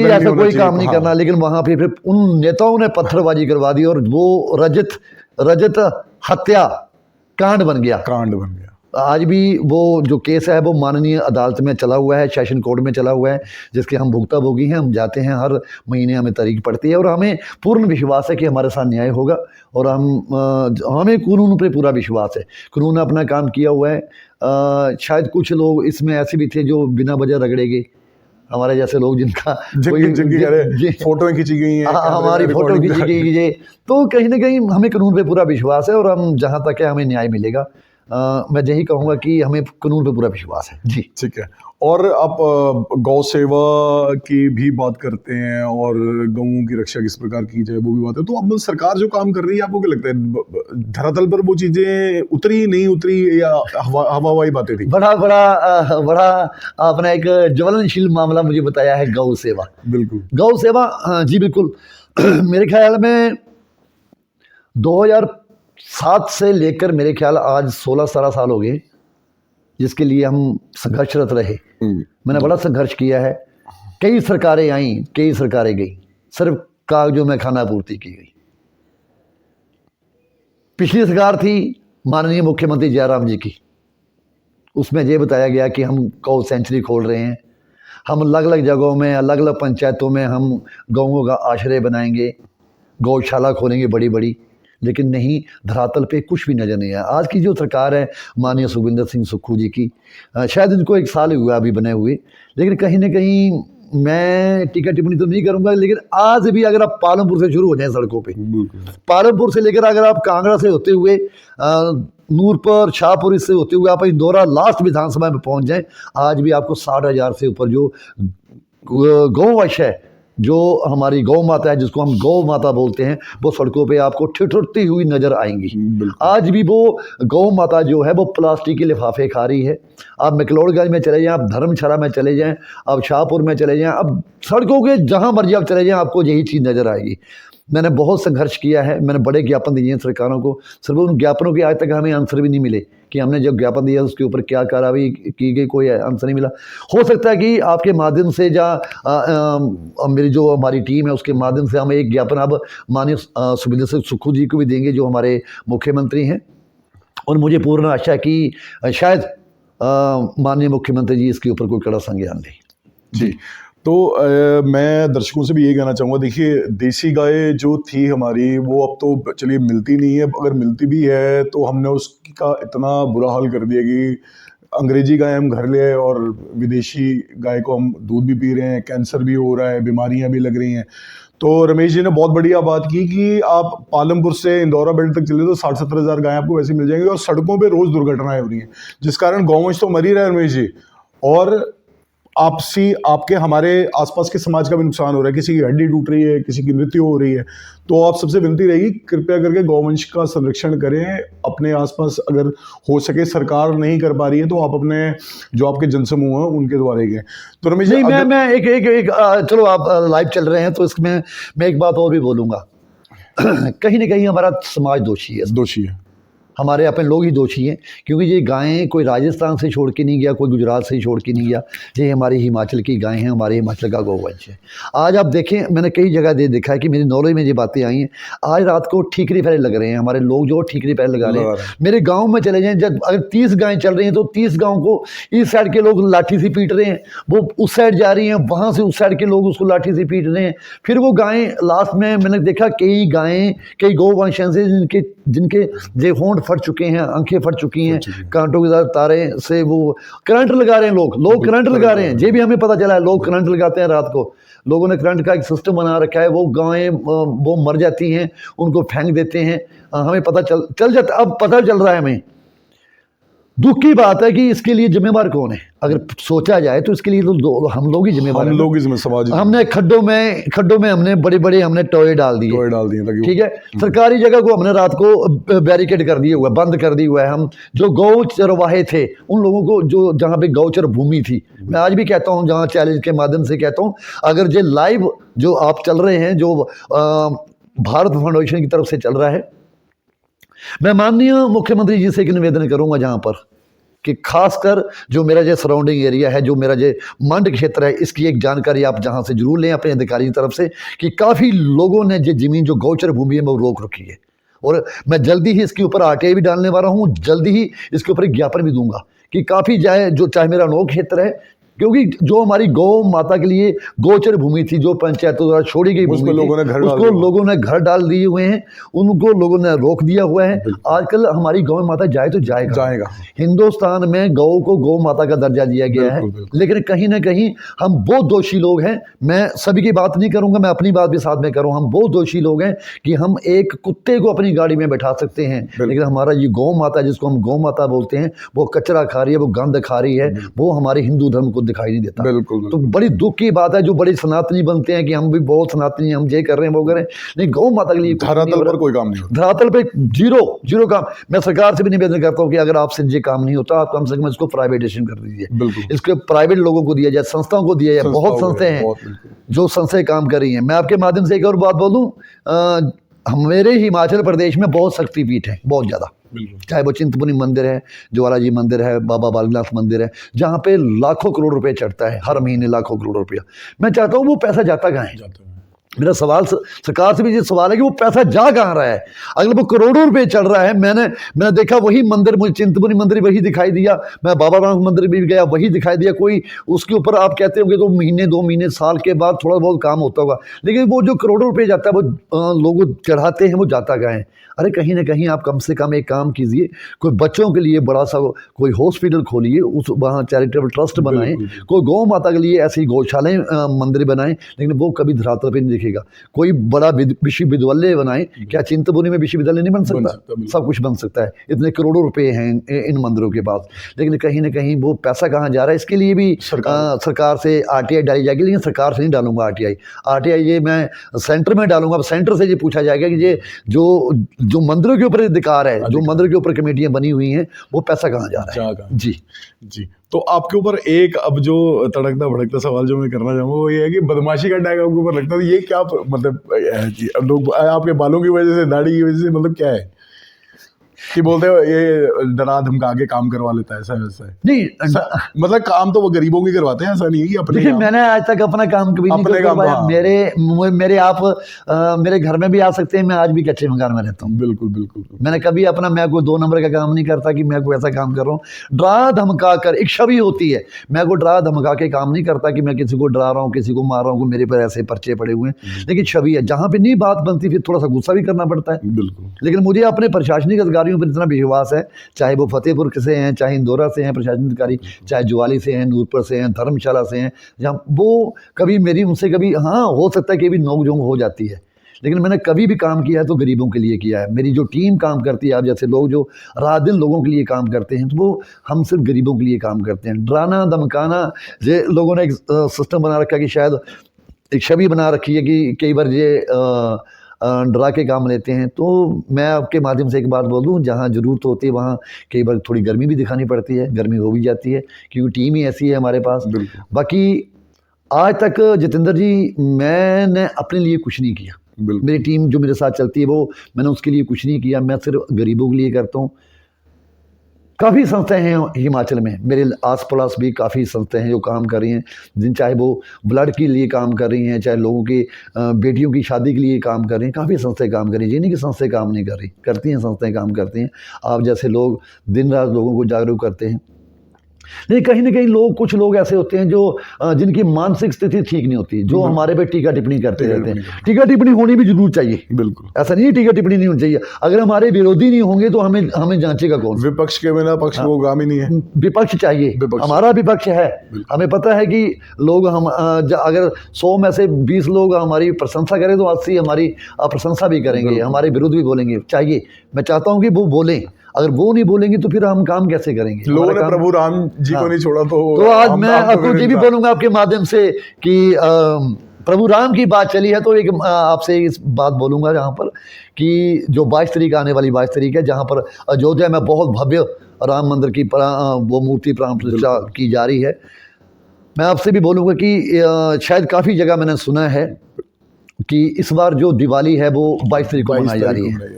ऐसा कोई काम नहीं करना। लेकिन वहाँ पे फिर उन नेताओं ने पत्थरबाजी करवा दी और वो रजत हत्या कांड बन गया। आज भी वो जो केस है वो माननीय अदालत में चला हुआ है, सेशन कोर्ट में चला हुआ है, जिसके हम भुगताभोगी हैं। हम जाते हैं, हर महीने हमें तारीख पड़ती है और हमें पूर्ण विश्वास है कि हमारे साथ न्याय होगा। और हमें कानून पर पूरा विश्वास है, कानून ने अपना काम किया हुआ है। शायद कुछ लोग इसमें ऐसे भी थे जो बिना वजह रगड़े गए, हमारे जैसे लोग जिनकी फोटो खींची गई है, हमारी फोटो खींची गई है, तो कहीं ना कहीं हमें कानून पे पूरा विश्वास है और हम जहाँ तक है हमें न्याय मिलेगा। मैं यही कहूँगा कि हमें कानून पे पूरा विश्वास है जी। ठीक है। और आप गौ सेवा की भी बात करते हैं और गऊं की रक्षा किस प्रकार की जाए वो भी बात है। तो अब सरकार जो काम कर रही है, आपको क्या लगता है धरातल पर वो चीजें उतरी नहीं उतरी, या हवाई बातें थी? बड़ा आपने एक ज्वलनशील मामला मुझे बताया है, गौ सेवा। बिल्कुल। गौ सेवा, हाँ जी बिल्कुल। मेरे ख्याल में 2007 से लेकर मेरे ख्याल आज 16-17 साल हो गए जिसके लिए हम संघर्षरत रहे। मैंने बड़ा संघर्ष किया है। कई सरकारें आईं, कई सरकारें गई, सिर्फ कागजों में खाना पूर्ति की गई। पिछली सरकार थी माननीय मुख्यमंत्री जयराम जी की, उसमें ये बताया गया कि हम गौ सेंचुरी खोल रहे हैं, हम अलग अलग जगहों में, अलग अलग पंचायतों में हम गौओं का आश्रय बनाएंगे, गौशाला खोलेंगे बड़ी बड़ी। लेकिन नहीं, धरातल पे कुछ भी नज़र नहीं आया। आज की जो सरकार है माननीय सुखविंदर सिंह सुक्खू जी की, शायद इनको 1 साल ही हुआ अभी बने हुए, लेकिन कहीं ना कहीं मैं टीका टिप्पणी तो नहीं करूंगा, लेकिन आज भी अगर आप पालमपुर से शुरू हो जाएं सड़कों पे, पालमपुर से लेकर अगर आप कांगड़ा से होते हुए नूरपुर, शाहपुर, इससे होते हुए आप इंदौरा लास्ट विधानसभा में पहुंच जाएं, आज भी आपको 60,000 से ऊपर जो गौवंश है, जो हमारी गौ माता है, जिसको हम गौ माता बोलते हैं, वो सड़कों पे आपको ठिठुरती हुई नजर आएंगी। आज भी वो गौ माता जो है वो प्लास्टिक के लिफाफे खा रही है। आप मैक्लोडगंज में चले जाएं, आप धर्मशाला में चले जाएं, आप शाहपुर में चले जाएं, अब सड़कों के जहां मर्जी आप चले जाएं, आपको यही चीज़ नज़र आएगी। मैंने बहुत संघर्ष किया है, मैंने बड़े ज्ञापन दिए हैं सरकारों को, सिर्फ उन ज्ञापनों के आज तक हमें आंसर भी नहीं मिले कि हमने जब ज्ञापन दिया उसके ऊपर क्या कार्रवाई की गई, कोई आंसर नहीं मिला। हो सकता है कि आपके माध्यम से या मेरी जो हमारी टीम है उसके माध्यम से हम एक ज्ञापन अब माननीय सुखविंदर सिंह सुक्खू जी को भी देंगे, जो हमारे मुख्यमंत्री हैं, और मुझे पूर्ण आशा है कि शायद माननीय मुख्यमंत्री जी इसके ऊपर कोई कड़ा संज्ञान लें। जी। तो मैं दर्शकों से भी यही कहना चाहूँगा, देखिए देसी गाय जो थी हमारी, वो अब तो चलिए मिलती नहीं है, अगर मिलती भी है तो हमने उसका इतना बुरा हाल कर दिया कि अंग्रेजी गाय हम घर ले आए और विदेशी गाय को हम दूध भी पी रहे हैं, कैंसर भी हो रहा है, बीमारियां भी लग रही हैं। तो रमेश जी ने बहुत बढ़िया बात की कि आप पालमपुर से इंदौरा बेल्ट तक चले तो 60-70 हज़ार गाय आपको वैसे मिल जाएंगी, और सड़कों पे रोज दुर्घटनाएं हो रही हैं, जिस कारण गौवंश तो मर ही रहा है रमेश जी, और आपसी आपके हमारे आसपास के समाज का भी नुकसान हो रहा है, किसी की हड्डी टूट रही है, किसी की मृत्यु हो रही है। तो आप सबसे विनती रहेगी, कृपया करके गौवंश का संरक्षण करें अपने आसपास। अगर हो सके, सरकार नहीं कर पा रही है तो आप अपने जो आपके जनसमूह हैं उनके द्वारा ही गए। तो रमेश जी, मैं एक चलो आप लाइव चल रहे हैं तो इसमें मैं एक बात और भी बोलूँगा। कहीं ना कहीं हमारा समाज दोषी है, हमारे अपने लोग ही दोषी हैं, क्योंकि ये गायें कोई राजस्थान से छोड़ के नहीं गया, कोई गुजरात से छोड़ के नहीं गया, ये हमारी हिमाचल की गायें हैं, हमारे हिमाचल का गौवंश है। आज आप देखें, मैंने कई जगह देखा है कि मेरी नॉलेज में ये बातें आई हैं, आज रात को ठीकरी पहले लग रहे हैं, हमारे लोग जो ठीकरी पहले लगा रहे हैं। मेरे गाँव में चले जाएँ, जब अगर 30 गायें चल रही हैं तो 30 गाँव को इस साइड के लोग लाठी से पीट रहे हैं, वो उस साइड जा रही हैं, वहाँ से उस साइड के लोग उसको लाठी से पीट रहे हैं। फिर वो गायें लास्ट में मैंने देखा कई गायें, कई गौवंश हैं जिनके जे होंठ फट चुके हैं, आंखें फट चुकी हैं, कांटों के तारे से वो करंट लगा रहे हैं, लोग करंट लगा रहे हैं। ये भी हमें पता चला है, लोग करंट लगाते हैं रात को, लोगों ने करंट का एक सिस्टम बना रखा है, वो गायें वो मर जाती हैं, उनको फेंक देते हैं, हमें पता चल जाता, अब पता चल रहा है हमें। दुख की बात है कि इसके लिए जिम्मेवार कौन है? अगर सोचा जाए तो इसके लिए तो हम लोग ही जिम्मेवार हैं। समाज हमने खड्डों में हमने बड़े हमने टोए डाल दिए, ठीक है। सरकारी जगह को हमने रात को बैरिकेड कर दिया हुआ है, बंद कर दिया हुआ है। हम जो गौ चरवाहे थे, उन लोगों को जो जहाँ पे गौचर भूमि थी, मैं आज भी कहता हूँ, जहाँ चैलेंज के माध्यम से कहता हूँ, अगर ये लाइव जो आप चल रहे हैं, जो भारत फाउंडेशन की तरफ से चल रहा है, मैं माननीय मुख्यमंत्री जी से एक निवेदन करूंगा जहां पर कि खासकर जो मेरा जो सराउंडिंग एरिया है, जो मेरा जो मंड क्षेत्र है, इसकी एक जानकारी आप जहां से जरूर लें अपने अधिकारी की तरफ से, कि काफ़ी लोगों ने जो जमीन जो गौचर भूमि है वो रोक रखी है। और मैं जल्दी ही इसके ऊपर आरटीआई भी डालने वाला हूँ, जल्दी ही इसके ऊपर एक ज्ञापन भी दूंगा कि काफ़ी चाहे मेरा नौ क्षेत्र है, क्योंकि जो हमारी गौ माता के लिए गोचर भूमि थी, जो पंचायतों द्वारा छोड़ी गई भूमि थी, उसको लोगों ने घर डाल दिए हुए हैं, उनको लोगों ने रोक दिया हुआ है। आजकल हमारी गौ माता जाए तो जाएगा। हिंदुस्तान में गौ को गौ माता का दर्जा दिया गया है, लेकिन कहीं ना कहीं हम बहुत दोषी लोग हैं। मैं सभी की बात नहीं करूंगा, मैं अपनी बात भी साथ में करूँ। हम बहुत दोषी लोग हैं कि हम एक कुत्ते को अपनी गाड़ी में बैठा सकते हैं, लेकिन हमारा ये गौ माता, जिसको हम गौ माता बोलते हैं, वो कचरा खा रही है, वो गंद खा रही है, वो हमारे हिंदू धर्म को दिखाई नहीं देता। बिल्कुल तो बड़ी दुख की बात है, जो बड़े सनातनी बनते हैं कि हम भी बहुत सनातनी, हम ये कर रहे हैं वो कर रहे हैं, नहीं, गौ माता के लिए कुछ नहीं हो धरातल रहा। पर कोई काम नहीं होता। धरातल पे जीरो काम। मैं सरकार से भी निवेदन करता हूँ कि अगर आपसे ये काम नहीं होता, आप कम से कम इसको प्राइवेटेशन कर दीजिए, बिल्कुल। इसके प्राइवेट लोगों को दिया जाए, संस्थाओं को दिया जाए। बहुत संस्थाओं को, संस्थाएं हैं बहुत, बिल्कुल। जो संस्थाएं काम कर रही हैं। मैं आपके माध्यम से एक और बात बोलूँ, मेरे हिमाचल प्रदेश में बहुत शक्तिपीठ है, बहुत ज़्यादा। बिल्कुल। चाहे वो चिंतपूर्णी मंदिर है, ज्वाला जी मंदिर है, बाबा बालनाथ मंदिर है, जहाँ पे लाखों करोड़ रुपए चढ़ता है हर महीने, लाखों करोड़ रुपया। मैं चाहता हूँ वो पैसा जाता कहाँ है। जाते हैं। मेरा सवाल सरकार से भी ये सवाल है कि वो पैसा जा कहाँ रहा है। अगर वो करोड़ों रुपए चल रहा है, मैंने देखा वही मंदिर, मुझे चिंतपूर्णी मंदिर वही दिखाई दिया, मैं बाबा राम मंदिर भी गया, वही दिखाई दिया। कोई उसके ऊपर आप कहते होंगे तो महीने 2 महीने साल के बाद थोड़ा बहुत काम होता होगा, लेकिन वो जो करोड़ों रुपए जाता है वो लोग चढ़ाते हैं, वो जाता कहाँ है। अरे कहीं ना कहीं आप कम से कम एक काम कीजिए, कोई बच्चों के लिए बड़ा सा कोई हॉस्पिटल खोलिए, उस वहाँ चैरिटेबल ट्रस्ट बनाएं, कोई गौ माता के लिए ऐसी गौशालाएं मंदिर बनाएं, लेकिन वो कभी धरातल पे नहीं दिखेगा। कोई बड़ा विश्वविद्यालय बनाएं। क्या चिंतपूर्णी में विश्वविद्यालय नहीं बन सकता? सब कुछ बन सकता है, इतने करोड़ों रुपए हैं इन मंदिरों के पास, लेकिन कहीं ना कहीं वो पैसा कहाँ जा रहा है। इसके लिए भी सरकार से RTI डाली जाएगी, लेकिन सरकार से नहीं डालूंगा RTI ये मैं सेंटर में डालूंगा। अब सेंटर से ये पूछा जाएगा कि ये जो मंदिरों के ऊपर अधिकार है, जो मंदिर के ऊपर कमेटियां बनी हुई हैं, वो पैसा कहाँ जा रहा है। जी। तो आपके ऊपर एक अब जो तड़कता भड़कता सवाल जो मैं करना चाहूँगा वो ये है कि बदमाशी का टैग आपके ऊपर लगता है, ये क्या मतलब है कि अब लोग आपके बालों की वजह से, दाढ़ी की वजह से, मतलब क्या है कि बोलते हो ये डरा धमका के काम करवा लेता है, ऐसा वैसा है? नहीं, मतलब काम तो वो गरीबों की करवाते हैं, ऐसा नहीं है कि अपने। देखिए, मैंने आज तक अपना काम कभी नहीं करवाया। मेरे घर में भी आ सकते हैं, मैं आज भी कच्चे मकान में रहता हूँ। बिल्कुल। मैंने कभी अपना, मैं कोई 2 नंबर का काम नहीं करता कि मैं कोई ऐसा काम कर रहा हूँ। डरा धमका कर एक छवि होती है, मैं कोई डरा धमका के काम नहीं करता कि मैं किसी को डरा रहा हूँ, किसी को मार रहा हूँ, मेरे पर ऐसे पर्चे पड़े हुए हैं, लेकिन छवि है। जहाँ पे नहीं बात बनती फिर थोड़ा सा गुस्सा भी करना पड़ता है। बिल्कुल। लेकिन मुझे अपने प्रशासनिक अधिकारियों पर इतना विश्वास है, चाहे वो फतेहपुर से हैं, चाहे इंदौरा से हैं प्रशासनिक अधिकारी, चाहे ज्वाली से हैं, नूरपुर से हैं, धर्मशाला से हैं, जहाँ वो कभी मेरी उनसे कभी, हाँ हो सकता है कि भी नोक-झोंक हो जाती है, लेकिन मैंने कभी भी काम किया है तो गरीबों के लिए किया है। मेरी जो टीम काम करती है, आप जैसे लोग जो रात दिन लोगों के लिए काम करते हैं, तो वो हम सिर्फ गरीबों के लिए काम करते हैं। डराना धमकाना, ये लोगों ने एक सिस्टम बना रखा है कि शायद एक छवि बना रखी है कि कई बार ये डरा के काम लेते हैं। तो मैं आपके माध्यम से एक बात बोल दूं, जहाँ ज़रूरत होती है वहाँ कई बार थोड़ी गर्मी भी दिखानी पड़ती है, गर्मी हो भी जाती है क्योंकि टीम ही ऐसी है हमारे पास। बाकी आज तक जितेंद्र जी मैंने अपने लिए कुछ नहीं किया, मेरी टीम जो मेरे साथ चलती है वो, मैंने उसके लिए कुछ नहीं किया, मैं सिर्फ गरीबों के लिए करता हूँ। काफ़ी संस्थाएं हैं हिमाचल में, मेरे आस पड़ोस भी काफ़ी संस्थाएं हैं जो काम कर रही हैं, जिन चाहे वो ब्लड के लिए काम कर रही हैं, चाहे लोगों की बेटियों की शादी के लिए काम कर रही हैं। काफ़ी संस्थाएं काम कर रही हैं, ये नहीं कि संस्थाएं काम नहीं कर रही, करती हैं संस्थाएं, काम करती हैं। आप जैसे लोग दिन रात लोगों को जागरूक करते हैं, लेकिन कहीं ना कहीं कुछ लोग ऐसे होते हैं जो जिनकी मानसिक स्थिति ठीक नहीं होती, जो हमारे पे टीका टिप्पणी करते रहते हैं। टीका टिप्पणी होनी भी जरूर चाहिए, बिल्कुल ऐसा नहीं है टीका टिप्पणी नहीं होनी चाहिए। अगर हमारे विरोधी नहीं होंगे तो हमें जांचेगा कौन? विपक्ष के बिना पक्ष वो काम ही नहीं है। विपक्ष चाहिए, हमारा विपक्ष है। हमें पता है कि लोग हम अगर 100 में से 20 लोग हमारी प्रशंसा करें तो 80 हमारी अप्रशंसा भी करेंगे, हमारे विरुद्ध भी बोलेंगे। चाहिए, मैं चाहता हूँ कि वो बोलें, अगर वो नहीं बोलेंगे तो फिर हम काम कैसे करेंगे? लोगों ने प्रभु राम जी को नहीं छोड़ा तो आज मैं आपको ये भी बोलूंगा आपके माध्यम से कि प्रभु राम की बात चली है तो एक आपसे इस बात बोलूंगा जहाँ पर कि जो 22 तारीख आने वाली 22 तारीख है, जहाँ पर अयोध्या में बहुत भव्य राम मंदिर की वो मूर्ति प्राण प्रतिष्ठा की जा रही है। मैं आपसे भी बोलूँगा कि शायद काफ़ी जगह मैंने सुना है कि इस बार जो दिवाली है वो 22 तारीख को मनाई जा रही है,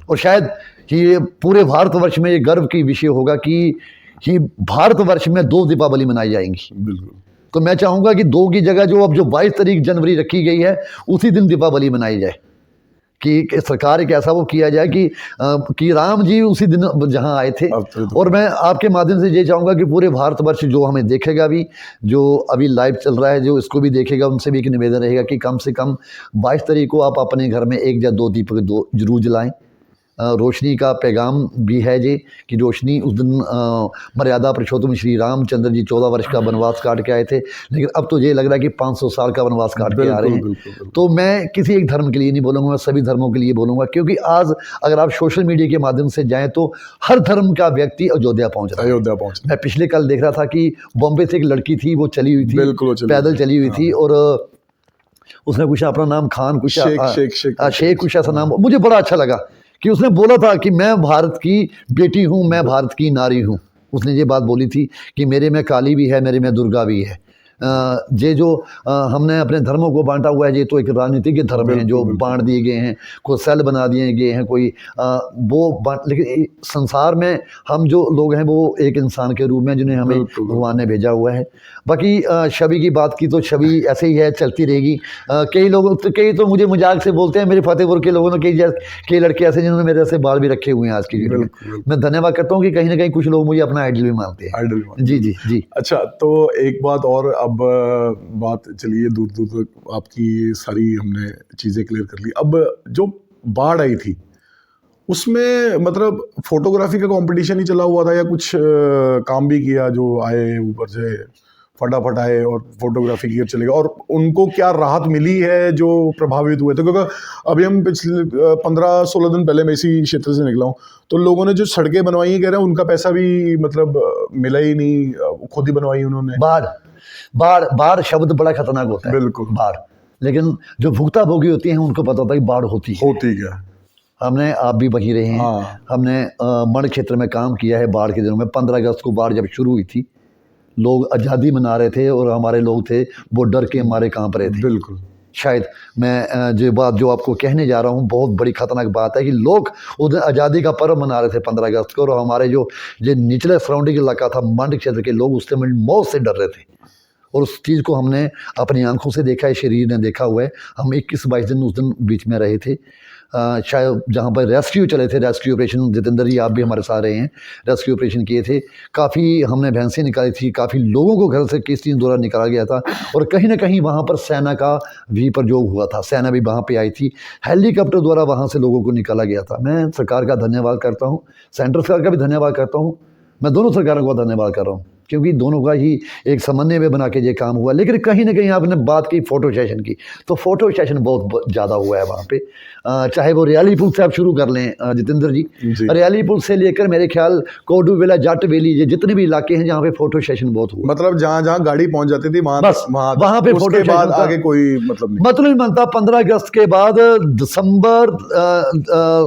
और शायद ये पूरे भारतवर्ष में ये गर्व की विषय होगा कि भारतवर्ष में 2 दीपावली मनाई जाएंगी। बिल्कुल। तो मैं चाहूँगा कि 2 की जगह जो अब जो 22 तारीख जनवरी रखी गई है उसी दिन दीपावली मनाई जाए, कि सरकार एक ऐसा वो किया जाए कि राम जी उसी दिन जहाँ आए थे। और मैं आपके माध्यम से ये चाहूँगा कि पूरे भारतवर्ष जो हमें देखेगा भी, जो अभी लाइव चल रहा है, जो इसको भी देखेगा, उनसे भी एक निवेदन रहेगा कि कम से कम 22 तारीख को आप अपने घर में 1 या 2 दीपक जरूर जलाएं। रोशनी का पैगाम भी है जी कि रोशनी उस दिन मर्यादा पुरुषोत्तम श्री रामचंद्र जी 14 वर्ष का वनवास काट के आए थे, लेकिन अब तो ये लग रहा है कि 500 साल का वनवास काट के आ रहे हैं। तो मैं किसी एक धर्म के लिए नहीं बोलूँगा, मैं सभी धर्मों के लिए बोलूँगा, क्योंकि आज अगर आप सोशल मीडिया के माध्यम से जाएँ तो हर धर्म का व्यक्ति अयोध्या पहुँच रहा है। मैं पिछले कल देख रहा था कि बॉम्बे से एक लड़की थी, वो चली हुई थी, पैदल चली हुई थी, और उसने कुछ अपना नाम खान कुछ शेख कुछ ऐसा नाम, मुझे बड़ा अच्छा लगा कि उसने बोला था कि मैं भारत की बेटी हूँ, मैं भारत की नारी हूँ। उसने ये बात बोली थी कि मेरे में काली भी है, मेरे में दुर्गा भी है। ये जो हमने अपने धर्मों को बांटा हुआ है, ये तो एक राजनीतिक धर्म है जो बांट दिए गए हैं, कोई सेल बना दिए गए हैं, कोई वो बांट, लेकिन संसार में हम जो लोग हैं वो एक इंसान के रूप में जिन्हें हमें भगवान ने भेजा हुआ है। बाकी छवि की बात की तो छवि ऐसे ही है, चलती रहेगी। कई तो मुझे मजाक से बोलते हैं, मेरे फतेहपुर के लोगों ने कई लड़के ऐसे जिन्होंने मेरे ऐसे बाल भी रखे हुए हैं आज की डेट में। मैं धन्यवाद करता हूँ कि कहीं ना कहीं कुछ लोग मुझे अपना आइडल भी मानते हैं। जी जी जी। अच्छा, तो एक बात और, अब बात चलिए दूर दूर तक आपकी सारी हमने चीज़ें क्लियर कर ली। अब जो बाढ़ आई थी उसमें मतलब फोटोग्राफी का कंपटीशन ही चला हुआ था या कुछ काम भी किया, जो आए ऊपर से फटाफट आए और फोटोग्राफी की चले गए, और उनको क्या राहत मिली है जो प्रभावित हुए थे? क्योंकि अभी हम पिछले 15-16 दिन पहले मैं इसी क्षेत्र से निकला हूँ, तो लोगों ने जो सड़कें बनवाई हैं कह रहे हैं उनका पैसा भी मतलब मिला ही नहीं, खुद ही बनवाई उन्होंने। बाढ़ शब्द बड़ा खतरनाक होता है, बिल्कुल बाढ़, लेकिन जो भुक्ताभोगी होती हैं उनको पता होता है कि बाढ़ होती क्या। हमने आप भी वहीं रहे हैं। हाँ। हमने मण क्षेत्र में काम किया है बाढ़ के दिनों में। 15 अगस्त को बाढ़ जब शुरू हुई थी, लोग आज़ादी मना रहे थे और हमारे लोग थे वो डर के मारे कांप रहे थे। बिल्कुल। शायद मैं जो बात जो आपको कहने जा रहा हूँ बहुत बड़ी खतरनाक बात है कि लोग उधर आज़ादी का पर्व मना रहे थे 15 अगस्त को, और हमारे जो निचले सराउंडिंग इलाका था मंड क्षेत्र के लोग उससे मौत से डर रहे थे, और उस चीज़ को हमने अपनी आंखों से देखा है, शरीर ने देखा हुआ है। हम 21-22 दिन उस दिन बीच में रहे थे, शायद जहाँ पर रेस्क्यू चले थे, रेस्क्यू ऑपरेशन। जितेंद्र जी आप भी हमारे साथ रहे हैं, रेस्क्यू ऑपरेशन किए थे, काफ़ी हमने भैंसें निकाली थी, काफ़ी लोगों को घर से किस्तियों द्वारा निकाला गया था, और कहीं ना कहीं वहाँ पर सेना का भी प्रयोग हुआ था, सेना भी वहाँ पे आई थी, हेलीकॉप्टर द्वारा वहाँ से लोगों को निकाला गया था। मैं सरकार का धन्यवाद करता हूँ, सेंट्रल सरकार का भी धन्यवाद करता हूँ, मैं दोनों सरकारों का धन्यवाद कर रहा हूँ, क्योंकि दोनों का ही एक समन्वय में बना के ये काम हुआ। लेकिन कहीं ना कहीं आपने बात की फ़ोटो सेशन की, तो फ़ोटो सेशन बहुत ज़्यादा हुआ है वहाँ पे, चाहे वो रियाली पुल से आप शुरू कर लें जितेंद्र जी, रियाली पुल से लेकर मेरे ख्याल कोडूवेला, जाट वैली, ये जितने भी इलाके हैं जहाँ पे फ़ोटो सेशन बहुत हुआ, मतलब जहाँ गाड़ी पहुँच जाती थी वहाँ पे फ़ोटो सेशन, बाद आगे कोई मतलब नहीं बनता। 15 अगस्त के बाद दिसंबर,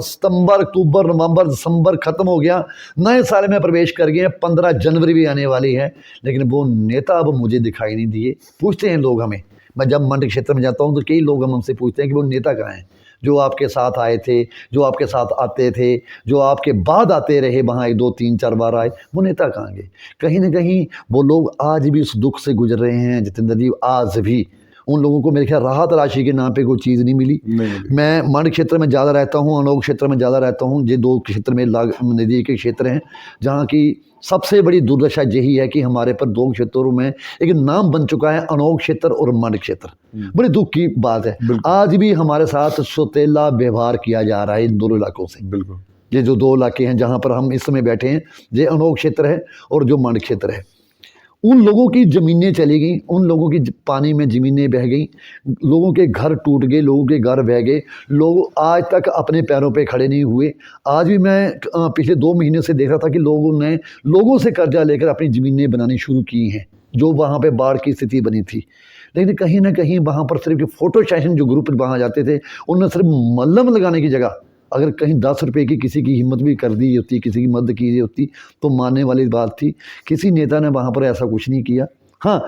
सितंबर, अक्टूबर, नवंबर, दिसंबर ख़त्म हो गया, नए साल में प्रवेश कर गए, 15 जनवरी भी आने वाली है, लेकिन वो नेता अब मुझे दिखाई नहीं दिए। पूछते हैं लोग हमें, मैं जब मंडी क्षेत्र में जाता हूँ तो कई लोग हमसे पूछते हैं कि वो नेता कहाँ हैं जो आपके साथ आए थे, जो आपके साथ आते थे, जो आपके बाद आते रहे, वहाँ 1, 2, 3, 4 बार आए, वो नेता कहाँ गए? कहीं ना कहीं वो लोग आज भी उस दुख से गुजर रहे हैं जितेंद्र जी, आज भी उन लोगों को मेरे ख्याल राहत राशि के नाम पे कोई चीज़ नहीं मिली। मैं मंड क्षेत्र में ज़्यादा रहता हूँ, अनोख क्षेत्र में ज़्यादा रहता हूँ, ये 2 क्षेत्र में नदी के क्षेत्र हैं जहाँ की सबसे बड़ी दुर्दशा यही है कि हमारे पर 2 क्षेत्रों में एक नाम बन चुका है, अनोख क्षेत्र और मंड क्षेत्र। बड़ी दुख की बात है, आज भी हमारे साथ सौतेला व्यवहार किया जा रहा है इन दोनों इलाकों से। बिल्कुल, ये जो 2 इलाके हैं जहाँ पर हम इस समय बैठे हैं, ये अनोख क्षेत्र है और जो मंड क्षेत्र है, उन लोगों की ज़मीनें चली गई, उन लोगों की पानी में ज़मीनें बह गई, लोगों के घर टूट गए, लोगों के घर बह गए, लोग आज तक अपने पैरों पे खड़े नहीं हुए। आज भी मैं पिछले 2 महीने से देख रहा था कि लोगों से कर्जा लेकर अपनी ज़मीनें बनानी शुरू की हैं, जो वहाँ पे बाढ़ की स्थिति बनी थी। लेकिन कहीं ना कहीं वहाँ पर सिर्फ फ़ोटो सेशन जो ग्रुप वहाँ जाते थे, उनमें सिर्फ मल्लम लगाने की जगह अगर कहीं 10 रुपये की किसी की हिम्मत भी कर दी होती, किसी की मदद की होती, तो मानने वाली बात थी। किसी नेता ने वहाँ पर ऐसा कुछ नहीं किया। हाँ,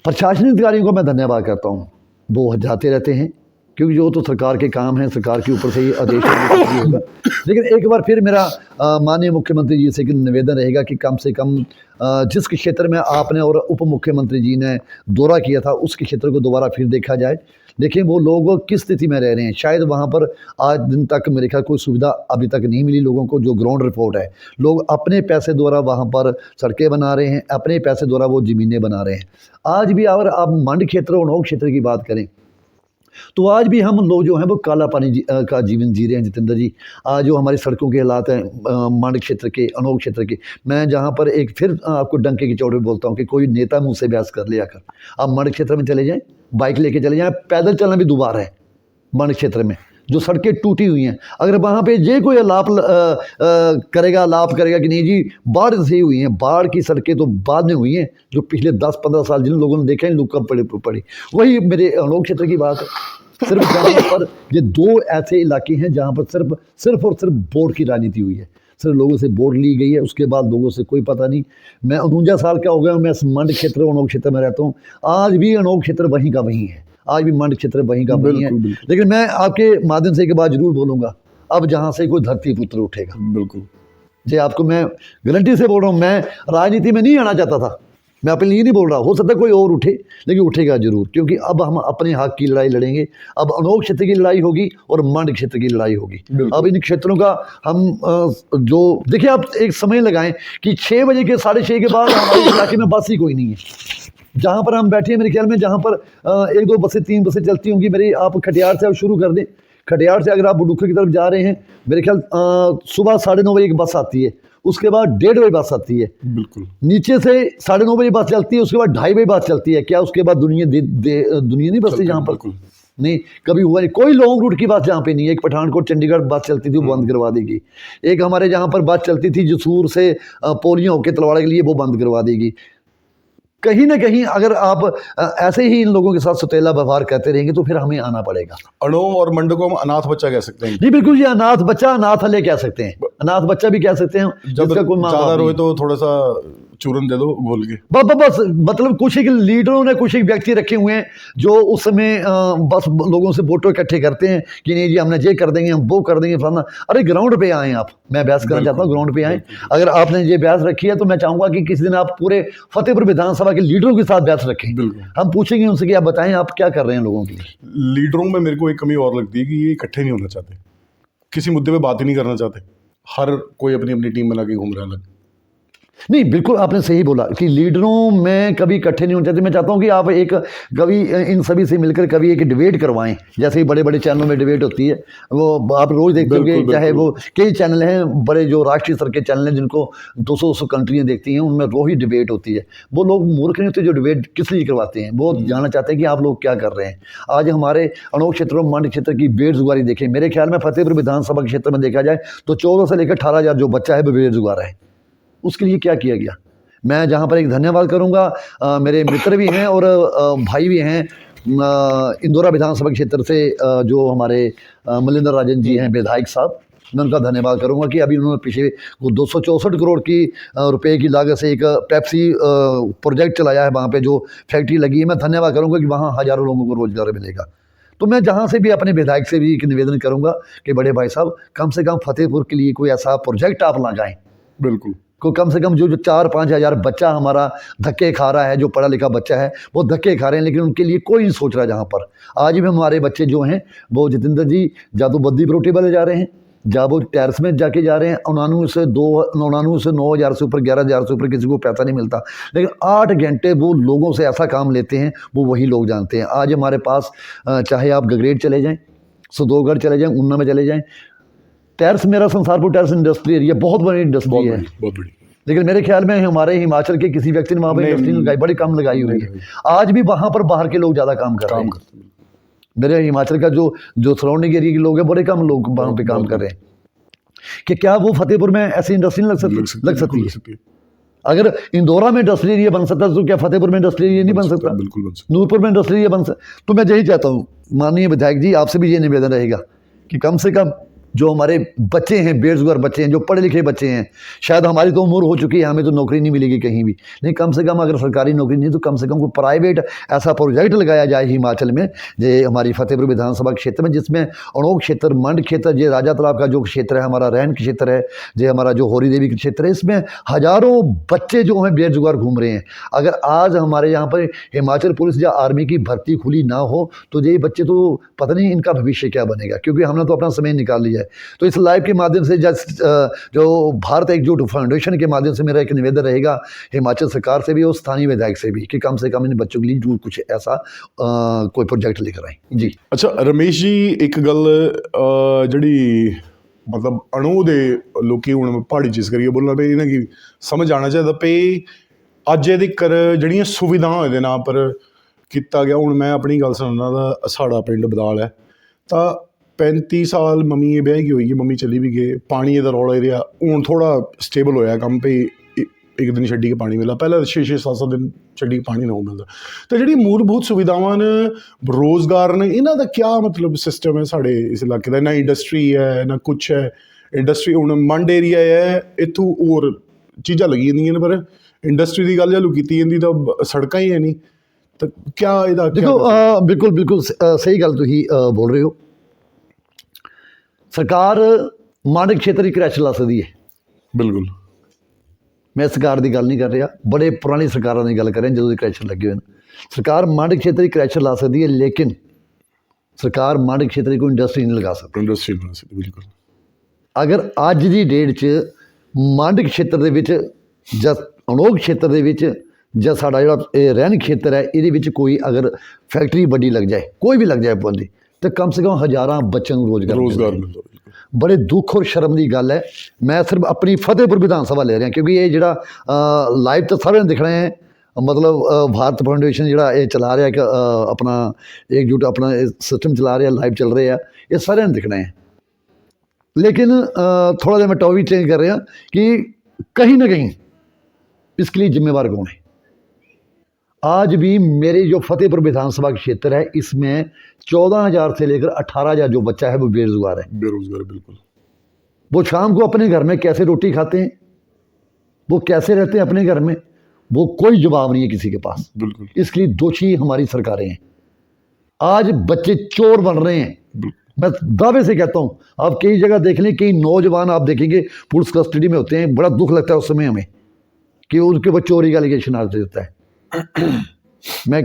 प्रशासनिक अधिकारियों को मैं धन्यवाद करता हूँ, वो जाते रहते हैं, क्योंकि जो तो सरकार के काम है, सरकार के ऊपर से ही आदेश होगा। लेकिन एक बार फिर मेरा माननीय मुख्यमंत्री जी से निवेदन रहेगा कि कम से कम जिस क्षेत्र में आपने और उप मुख्यमंत्री जी ने दौरा किया था, उस क्षेत्र को दोबारा फिर देखा जाए। देखें वो लोग किस स्थिति में रह रहे हैं। शायद वहाँ पर आज दिन तक मेरे ख्याल कोई सुविधा अभी तक नहीं मिली लोगों को। जो ग्राउंड रिपोर्ट है, लोग अपने पैसे द्वारा वहाँ पर सड़कें बना रहे हैं, अपने पैसे द्वारा वो ज़मीनें बना रहे हैं। आज भी अगर आप मंड क्षेत्र और अनोख क्षेत्र की बात करें, तो आज भी हम लोग जो हैं वो काला पानी का जीवन जी रहे हैं जितेंद्र जी। आज जो हमारी सड़कों के हालात हैं मांड क्षेत्र के, अनोख क्षेत्र के, मैं जहाँ पर एक फिर आपको डंके की चोट पे बोलता हूँ कि कोई नेता मुँह से बहस कर लिया कर। आप मांड क्षेत्र में चले जाएँ, बाइक लेके चले जाएँ, पैदल चलना भी दुबार है मांड क्षेत्र में, जो सड़कें टूटी हुई हैं। अगर वहाँ पे ये कोई लाप करेगा कि नहीं जी बाढ़ से ही हुई हैं, बाढ़ की सड़कें तो बाद में हुई हैं, जो पिछले 10-15 साल जिन लोगों ने देखे हैं लोग कब पड़ी। वही मेरे अनोख क्षेत्र की बात है। सिर्फ जहाँ पर ये 2 ऐसे इलाके हैं जहाँ पर सिर्फ और सिर्फ वोट की राजनीति हुई है, सिर्फ लोगों से वोट ली गई है, उसके बाद लोगों से कोई पता नहीं। मैं 49 साल का हो गया हूँ, मैं मंड क्षेत्र अनोख क्षेत्र में रहता हूँ। आज भी अनोख क्षेत्र वहीं का वहीं है, आज भी मंड क्षेत्र वहीं का वहीं है। लेकिन मैं आपके माध्यम से एक बात जरूर बोलूँगा, अब जहाँ से कोई धरती पुत्र उठेगा, बिल्कुल जी आपको मैं गारंटी से बोल रहा हूँ, मैं राजनीति में नहीं आना चाहता था, मैं अपने लिए नहीं बोल रहा, हो सकता है कोई और उठे, लेकिन उठेगा जरूर, क्योंकि अब हम अपने हक की लड़ाई लड़ेंगे। अब अनोख क्षेत्र की लड़ाई होगी और मंड क्षेत्र की लड़ाई होगी। अब इन क्षेत्रों का हम जो देखिए, आप एक समय लगाएं कि 6 बजे के 6:30 के बाद हमारे इलाके में बस ही कोई नहीं है। जहाँ पर हम बैठे हैं मेरे ख्याल में, जहाँ पर 1-2 बसें 3 बसें चलती होंगी मेरी, आप खटियार से अब शुरू कर दें। खटियार से अगर आप बुडुखे की तरफ जा रहे हैं, मेरे ख्याल सुबह 9:30 बजे एक बस आती है, उसके बाद 1:30 बजे बस आती है, बिल्कुल नीचे से 9:30 बजे बस चलती है, उसके बाद 2:30 बजे बस चलती है। क्या उसके बाद दुनिया नहीं बसती जहाँ पर? नहीं, कभी हुआ नहीं। कोई लॉन्ग रूट की बस जहाँ पे नहीं है। एक पठानकोट चंडीगढ़ बस चलती थी, वो बंद करवा देगी। एक हमारे जहाँ पर बस चलती थी जसूर से पोलियो होकर तलवाड़ा के लिए, वो बंद करवा देगी। कहीं ना कहीं अगर आप ऐसे ही इन लोगों के साथ सुतेला व्यवहार करते रहेंगे तो फिर हमें आना पड़ेगा। अणो और मंड को हम अनाथ बच्चा कह सकते हैं। नहीं बिल्कुल, ये अनाथ बच्चा, अनाथालय कह सकते हैं, अनाथ बच्चा भी कह सकते हैं। जब ज्यादा रोए तो थोड़ा सा चूरन दे दो घोल के। बस मतलब कुछ एक लीडरों ने, कुछ एक व्यक्ति रखे हुए हैं जो उस समय बस लोगों से वोटो इकट्ठे करते हैं कि नहीं जी हमने ये कर देंगे, हम वो कर देंगे फलाना। अरे ग्राउंड पे आए आप, मैं बहस करना चाहता हूँ, ग्राउंड पे आए। अगर आपने ये बहस रखी है तो मैं चाहूंगा कि किसी दिन आप पूरे फतेहपुर विधानसभा के लीडरों के साथ बहस रखें। हम पूछेंगे उनसे कि आप बताएं आप क्या कर रहे हैं लोगों के लिए। लीडरों में मेरे को एक कमी और लगती है कि ये इकट्ठे नहीं होना चाहते, किसी मुद्दे पे बात ही नहीं करना चाहते, हर कोई अपनी अपनी टीम बना के घूम रहा है अलग। नहीं बिल्कुल आपने सही बोला कि लीडरों में कभी इकट्ठे नहीं होना चाहते। मैं चाहता हूं कि आप एक कभी इन सभी से मिलकर कभी एक डिबेट करवाएं, जैसे ही बड़े बड़े चैनलों में डिबेट होती है, वो आप रोज देखते होंगे, चाहे वो कई चैनल हैं बड़े जो राष्ट्रीय स्तर के चैनल हैं जिनको 200 कंट्रियाँ देखती हैं, उनमें रोज ही डिबेट होती है। वो लोग मूर्ख नहीं होते जो डिबेट किस लिए करवाते हैं, वो जानना चाहते हैं कि आप लोग क्या कर रहे हैं। आज हमारे अनोख क्षेत्रों मंड क्षेत्र की बेरोजगारी देखें, मेरे ख्याल में फतेहपुर विधानसभा क्षेत्र में देखा जाए तो 14 से लेकर 18,000 जो बच्चा है वो बेरोजगार है। उसके लिए क्या किया गया? मैं जहाँ पर एक धन्यवाद करूँगा, मेरे मित्र भी हैं और भाई भी हैं इंदौरा विधानसभा क्षेत्र से, जो हमारे मलिंदर राजन जी हैं विधायक साहब, मैं उनका धन्यवाद करूँगा कि अभी उन्होंने पिछले 264 करोड़ की रुपए की लागत से एक पेप्सी प्रोजेक्ट चलाया है, वहाँ पे जो फैक्ट्री लगी है। मैं धन्यवाद करूँगा कि वहाँ हज़ारों लोगों को रोजगार मिलेगा। तो मैं जहाँ से भी अपने विधायक से भी एक निवेदन करूँगा कि बड़े भाई साहब कम से कम फतेहपुर के लिए कोई ऐसा प्रोजेक्ट आप लगाएं। बिल्कुल, को कम से कम जो 4-5 हज़ार बच्चा हमारा धक्के खा रहा है, जो पढ़ा लिखा बच्चा है वो धक्के खा रहे हैं, लेकिन उनके लिए कोई नहीं सोच रहा। जहाँ पर आज भी हमारे बच्चे जो हैं वो जितेंद्र जी या तो बद्दी परोटी वाले जा रहे हैं, या वो टैरिस में जाके जा रहे हैं। 99 से 9,000 से ऊपर, 11,000 से ऊपर किसी को पैसा नहीं मिलता, लेकिन 8 घंटे वो लोगों से ऐसा काम लेते हैं, वो वही लोग जानते हैं। आज हमारे पास चाहे आप गगरेट चले जाएँ, सुदोगढ़ चले जाएँ, ऊना में चले जाएँ, टैरिस, मेरा संसारपुर टैरिस इंडस्ट्री एरिया बहुत बड़ी इंडस्ट्री है, बहुत बड़ी। लेकिन मेरे ख्याल में हमारे हिमाचल के किसी व्यक्ति ने वहाँ पर इंडस्ट्री लगाई, बड़ी कम लगाई हुई है। आज भी वहाँ पर बाहर के लोग ज़्यादा काम कर रहे हैं। मेरे हिमाचल का जो सराउंडिंग एरिया के लोग हैं, बड़े कम लोग वहाँ पे काम कर रहे हैं। कि क्या वो फतेहपुर में ऐसी इंडस्ट्री लग सकती है? अगर इंदौरा में इंडस्ट्री एरिया बन सकता है तो क्या फतेहपुर में इंडस्ट्री एरिया नहीं बन सकता? बिल्कुल बन सकता। नूरपुर में इंडस्ट्री एरिया बन सकता। तो मैं यही चाहता हूँ माननीय विधायक जी, आपसे भी ये निवेदन रहेगा कि कम से कम जो हमारे बच्चे हैं, बेरोजगार बच्चे हैं, जो पढ़े लिखे बच्चे हैं, शायद हमारी तो उम्र हो चुकी है, हमें तो नौकरी नहीं मिलेगी कहीं भी, नहीं कम से कम अगर सरकारी नौकरी नहीं तो कम से कम कोई प्राइवेट ऐसा प्रोजेक्ट लगाया जाए हिमाचल में, ये हमारी फतेहपुर विधानसभा क्षेत्र में, जिसमें अनोख क्षेत्र, मंड क्षेत्र, ये राजा तालाब का जो क्षेत्र है, हमारा रैन क्षेत्र है, ये हमारा जो होरी देवी का क्षेत्र है, इसमें हज़ारों बच्चे जो हैं बेरोजगार घूम रहे हैं। अगर आज हमारे यहाँ पर हिमाचल पुलिस या आर्मी की भर्ती खुली ना हो तो ये बच्चे तो पता नहीं इनका भविष्य क्या बनेगा, क्योंकि हमने तो अपना समय निकाल लिया है। तो इस लाइव के माध्यम से जो भारत एकजुट फाउंडेशन के माध्यम से मेरा एक निवेदन रहेगा हिमाचल सरकार से भी और स्थानीय विधायक से भी कि कम से कम इन बच्चों के लिए जरूर कुछ ऐसा कोई प्रोजेक्ट लेकर आए जी। अच्छा रमेश जी, एक गल ਜਿਹੜੀ मतलब अणु ਦੇ ਲੋਕੀ ਹੁਣ ਪਹਾੜੀ ਚੀਜ਼ ਕਰੀਏ ਬੋਲਣਾ ਪਈ ਇਹਨਾਂ ਕੀ ਸਮਝ ਆਉਣਾ ਚਾਹੀਦਾ ਪਈ ਅੱਜ ਇਹਦੀ ਕਰ ਜਿਹੜੀਆਂ ਸੁਵਿਧਾਵਾਂ ਇਹਦੇ ਨਾਂ ਪਰ ਕੀਤਾ ਗਿਆ। ਹੁਣ ਮੈਂ ਆਪਣੀ ਗੱਲ ਸੁਣਨਾ ਦਾ ਸਾਡਾ ਪਿੰਡ ਬਦਾਲ ਹੈ ਤਾਂ 35 ਸਾਲ ਮੰਮੀ ਇਹ ਵਿਆਹ ਗਈ ਹੋਈ ਹੈ, ਮੰਮੀ ਚਲੀ ਵੀ ਗਏ, ਪਾਣੀ ਇਹਦਾ ਰੌਲਾ ਰਿਹਾ ਹੁਣ ਥੋੜ੍ਹਾ ਸਟੇਬਲ ਹੋਇਆ ਕੰਮ ਪਈ ਇੱਕ ਦਿਨ ਛੱਡੀ ਕੇ ਪਾਣੀ ਮਿਲਦਾ, ਪਹਿਲਾਂ 6-6 7-7 ਦਿਨ ਛੱਡੀ ਕੇ ਪਾਣੀ ਨਹੀਂ ਮਿਲਦਾ। ਤਾਂ ਜਿਹੜੀ ਮੂਲਭੂਤ ਸੁਵਿਧਾਵਾਂ ਨੇ ਰੋਜ਼ਗਾਰ ਨੇ ਇਹਨਾਂ ਦਾ ਕਿਆ ਮਤਲਬ ਸਿਸਟਮ ਹੈ ਸਾਡੇ ਇਸ ਇਲਾਕੇ ਦਾ? ਨਾ ਇੰਡਸਟਰੀ ਹੈ ਨਾ ਕੁਛ ਹੈ। ਇੰਡਸਟਰੀ ਹੁਣ ਮੰਡ ਏਰੀਆ ਹੈ, ਇੱਥੋਂ ਹੋਰ ਚੀਜ਼ਾਂ ਲੱਗੀ ਜਾਂਦੀਆਂ ਨੇ ਪਰ ਇੰਡਸਟਰੀ ਦੀ ਗੱਲ ਚਾਲੂ ਕੀਤੀ ਜਾਂਦੀ ਤਾਂ ਸੜਕਾਂ ਹੀ ਹੈ ਨਹੀਂ। ਤਾਂ ਕਿਆ ਇਹਦਾ देखो बिल्कुल बिल्कुल सही गल तुसीं बोल रहे हो। सरकार मानक क्षेत्र की क्रैश ला सकती है। ਬਿਲਕੁਲ मैं सरकार की गल नहीं कर रहा, बड़े पुरानी सरकारों की गल कर रहा जो क्रैशर लगे हुए हैं। सरकार मानक क्षेत्र की क्रैशर ला सकती है लेकिन सरकार मानक क्षेत्र की कोई इंडस्ट्री नहीं लगा सकती। ਇੰਡਸਟਰੀ ਬਣਾ ਸਕਦੀ ਬਿਲਕੁਲ। अगर अज की डेट च मानक क्षेत्र दे विच ਜਾਂ ਅਣੋਖ क्षेत्र दे विच ਜਾਂ ਸਾਡਾ ਜਿਹੜਾ ਰਹਿਣ ਖੇਤਰ ਹੈ ਇਹਦੇ ਵਿੱਚ ਕੋਈ ਅਗਰ ਫੈਕਟਰੀ ਵੱਡੀ ਲੱਗ ਜਾਏ, ਕੋਈ ਵੀ ਲੱਗ ਜਾਏ ਬੰਦੀ, तो कम से कम हज़ारां बच्चों को रोज़गार मिलता। बड़े दुख और शर्म की गल है। मैं सिर्फ अपनी फतेहपुर विधान सभा ले रहा क्योंकि ये जो लाइव तो सारे दिखने हैं, मतलब भारत फाउंडेशन जो ये चला रहा है कि अपना एकजुट अपना सिस्टम चला रहा, लाइव चल रहे हैं, ये सारे दिखने हैं। लेकिन थोड़ा जिहा मैं टॉपिक चेंज कर रहा कि कहीं ना कहीं इसके लिए जिम्मेवार कौन है? आज भी मेरे जो फतेहपुर विधानसभा क्षेत्र है इसमें 14,000 से लेकर 18,000 जो बच्चा है वो बेरोजगार है। बेरोजगार बिल्कुल। वो शाम को अपने घर में कैसे रोटी खाते हैं, वो कैसे रहते हैं अपने घर में, वो कोई जवाब नहीं है किसी के पास। बिल्कुल। इसके लिए दोषी हमारी सरकारें हैं। आज बच्चे चोर बन रहे हैं। मैं दावे से कहता हूँ, आप कई जगह देख लें, कई नौजवान आप देखेंगे पुलिस कस्टडी में होते हैं, बड़ा दुख लगता है उस समय हमें कि उनके ऊपर चोरी का एलिगेशन आ देता है। मैं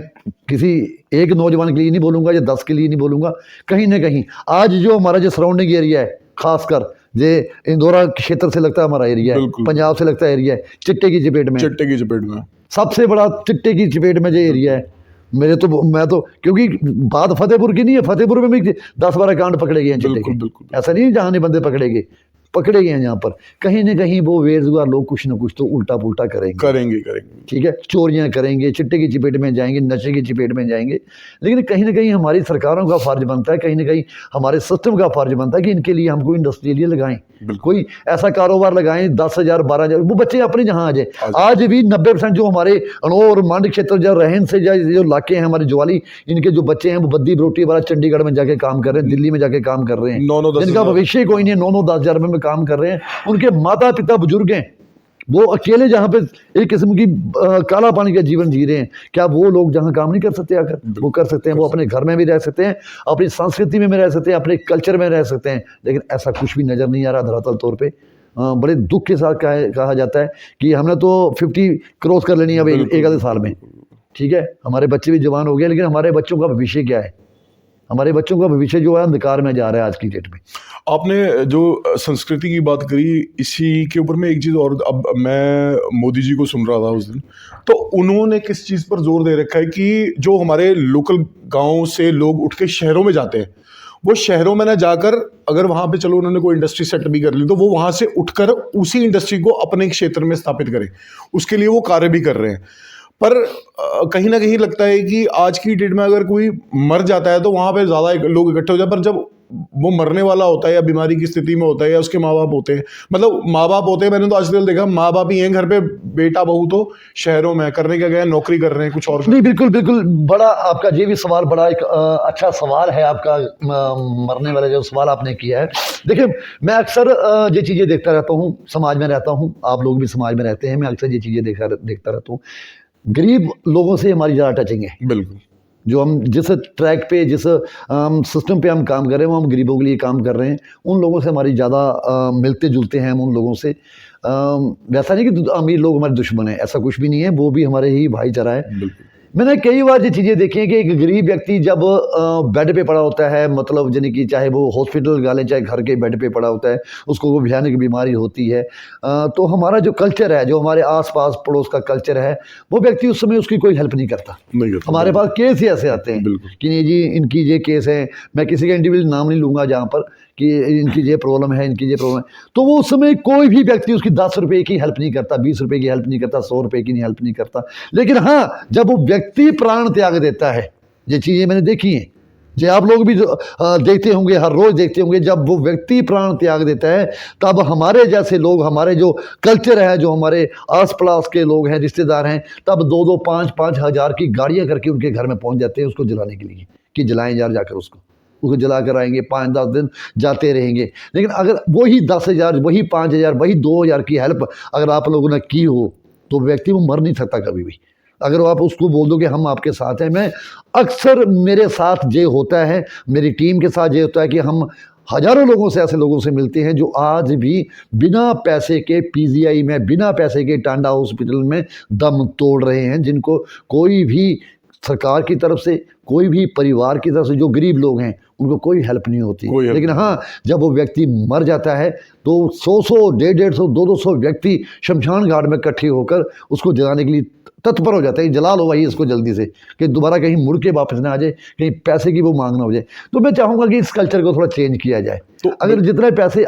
किसी एक नौजवान के लिए नहीं बोलूँगा या 10 के लिए नहीं बोलूँगा, कहीं ना कहीं आज जो हमारा जो सराउंडिंग एरिया है, खासकर ये इंदौरा क्षेत्र से लगता है हमारा एरिया है, पंजाब से लगता है एरिया है, चिट्टे की चपेट में, चिट्टे की चपेट में सबसे बड़ा चिट्टे की चपेट में जो एरिया है मेरे तो, मैं तो क्योंकि बात फतेहपुर की नहीं है, फतेहपुर में भी 10-12 कांड पकड़े गए हैं चिट्टे के। ऐसा नहीं जहाँ नहीं बंदे पकड़े गए हैं, यहाँ पर कहीं ना कहीं वो बेरोजगार लोग कुछ ना कुछ तो उल्टा पुल्टा करेंगे। ठीक है, चोरियां करेंगे, चिट्टे की चपेट में जाएंगे, नशे की चपेट में जाएंगे। लेकिन कहीं ना कहीं हमारी सरकारों का फर्ज बनता है, कहीं ना कहीं हमारे सिस्टम का फर्ज बनता है कि इनके लिए हम कोई इंडस्ट्री लिए लगाएं, कोई ऐसा कारोबार लगाएं, 10,000 12,000 वो बच्चे अपने जहाँ आ जाए। आज भी 90% जो हमारे अणोर मांड क्षेत्र जो रहन से जो इलाके हैं हमारे ज्वाली, इनके जो बच्चे हैं वो बद्दी बरोटी वाला चंडीगढ़ में जाके काम कर रहे हैं, दिल्ली में जाके काम कर रहे हैं, जिनका भविष्य कोई नहीं है, 9-10 हज़ार में काम कर रहे हैं। उनके माता पिता बुजुर्ग हैं, वो अकेले जहाँ पे एक किस्म की काला पानी का जीवन जी रहे हैं। क्या वो लोग जहाँ काम नहीं कर सकते आकर? वो कर सकते हैं, वो अपने घर में भी रह सकते हैं, अपनी संस्कृति में भी रह सकते हैं, अपने कल्चर में रह सकते हैं। लेकिन ऐसा कुछ भी नज़र नहीं आ रहा धरातल तौर पे। बड़े दुख के साथ कहा जाता है कि हमने तो 50 क्रॉस कर लेनी है अब एक आधे साल में। ठीक है, हमारे बच्चे भी जवान हो गए, लेकिन हमारे बच्चों का भविष्य क्या है? हमारे बच्चों का भविष्य जो है अंधकार में जा रहा है आज की डेट में। आपने जो संस्कृति की बात करी, इसी के ऊपर में एक चीज़ और, अब मैं मोदी जी को सुन रहा था उस दिन, तो उन्होंने किस चीज़ पर जोर दे रखा है कि जो हमारे लोकल गांव से लोग उठ के शहरों में जाते हैं, वो शहरों में ना जाकर अगर वहाँ पे चलो उन्होंने कोई इंडस्ट्री सेट भी कर ली तो वो वहाँ से उठकर उसी इंडस्ट्री को अपने क्षेत्र में स्थापित करें, उसके लिए वो कार्य भी कर रहे हैं। पर कहीं ना कहीं लगता है कि आज की डेट में अगर कोई मर जाता है तो वहाँ पे ज़्यादा लोग इकट्ठे हो जाए, पर जब वो मरने वाला होता है या बीमारी की स्थिति में होता है या उसके माँ बाप होते हैं, मतलब माँ बाप होते हैं, मैंने तो आजकल देखा माँ बाप ही हैं घर पे, बेटा बहू तो शहरों में करने क्या गए, नौकरी कर रहे हैं कुछ और नहीं। बिल्कुल बिल्कुल, बड़ा आपका ये भी सवाल बड़ा एक अच्छा सवाल है आपका, मरने वाला जो सवाल आपने किया है। देखिए, मैं अक्सर ये चीज़ें देखता रहता हूँ, समाज में रहता हूँ, आप लोग भी समाज में रहते हैं, मैं अक्सर ये चीज़ें देखता रहता हूँ। गरीब लोगों से हमारी ज़्यादा टचिंग है। बिल्कुल, जो हम जिस ट्रैक पे जिस सिस्टम पे हम काम कर रहे हैं वो हम गरीबों के लिए काम कर रहे हैं, उन लोगों से हमारी ज़्यादा मिलते जुलते हैं हम उन लोगों से। वैसा नहीं कि अमीर लोग हमारे दुश्मन हैं, ऐसा कुछ भी नहीं है, वो भी हमारे ही भाईचारा है। मैंने कई बार ये चीज़ें देखी हैं कि एक गरीब व्यक्ति जब बेड पे पड़ा होता है, मतलब यानी कि चाहे वो हॉस्पिटल का लें चाहे घर के बेड पे पड़ा होता है, उसको वो भयानक बीमारी होती है, तो हमारा जो कल्चर है, जो हमारे आसपास पड़ोस का कल्चर है, वो व्यक्ति उस समय उसकी कोई हेल्प नहीं करता। नहीं करता। हमारे पास केस ही ऐसे आते हैं बिल्कुल। कि नहीं जी इनकी ये केस है, मैं किसी का इंडिविजुअल नाम नहीं लूँगा जहाँ पर, कि इनकी ये प्रॉब्लम है, इनकी ये प्रॉब्लम है, तो वो उस समय कोई भी व्यक्ति उसकी 10 रुपए की हेल्प नहीं करता, 20 रुपए की हेल्प नहीं करता, 100 रुपए की हेल्प नहीं करता। लेकिन हाँ, जब वो व्यक्ति प्राण त्याग देता है, ये चीज़ें मैंने देखी हैं, जो आप लोग भी देखते होंगे, हर रोज़ देखते होंगे, जब वो व्यक्ति प्राण त्याग देता है तब हमारे जैसे लोग, हमारे जो कल्चर है, जो हमारे आस पड़ोस के लोग हैं, रिश्तेदार हैं, तब 2-2, 5-5 हज़ार की गाड़ियाँ करके उनके घर में पहुँच जाते हैं उसको जलाने के लिए, कि जलाएं यार जाकर उसको जला कर आएंगे, 5-10 दिन जाते रहेंगे। लेकिन अगर वही 10,000, वही 5,000, वही 2,000 की हेल्प अगर आप लोगों ने की हो, तो व्यक्ति वो मर नहीं सकता कभी भी। अगर आप उसको बोल दो कि हम आपके साथ हैं, मैं अक्सर मेरे साथ ये होता है, मेरी टीम के साथ ये होता है कि हम हज़ारों लोगों से, ऐसे लोगों से मिलते हैं जो आज भी बिना पैसे के पीजीआई में, बिना पैसे के टांडा हॉस्पिटल में दम तोड़ रहे हैं, जिनको कोई भी सरकार की तरफ से, कोई भी परिवार की तरफ से, जो गरीब लोग हैं उनको कोई हेल्प नहीं होती। लेकिन हाँ, जब वो व्यक्ति मर जाता है तो 100-100, 150-150, 200 व्यक्ति शमशान घाट में इकट्ठे होकर उसको जलाने के लिए तत्पर हो जाते हैं। जला लो भाई इसको जल्दी से, कि दोबारा कहीं मुड़ के वापस ना आ जाए, कहीं पैसे की वो मांग ना हो जाए। तो मैं चाहूँगा कि इस कल्चर को थोड़ा चेंज किया जाए। तो अगर जितने पैसे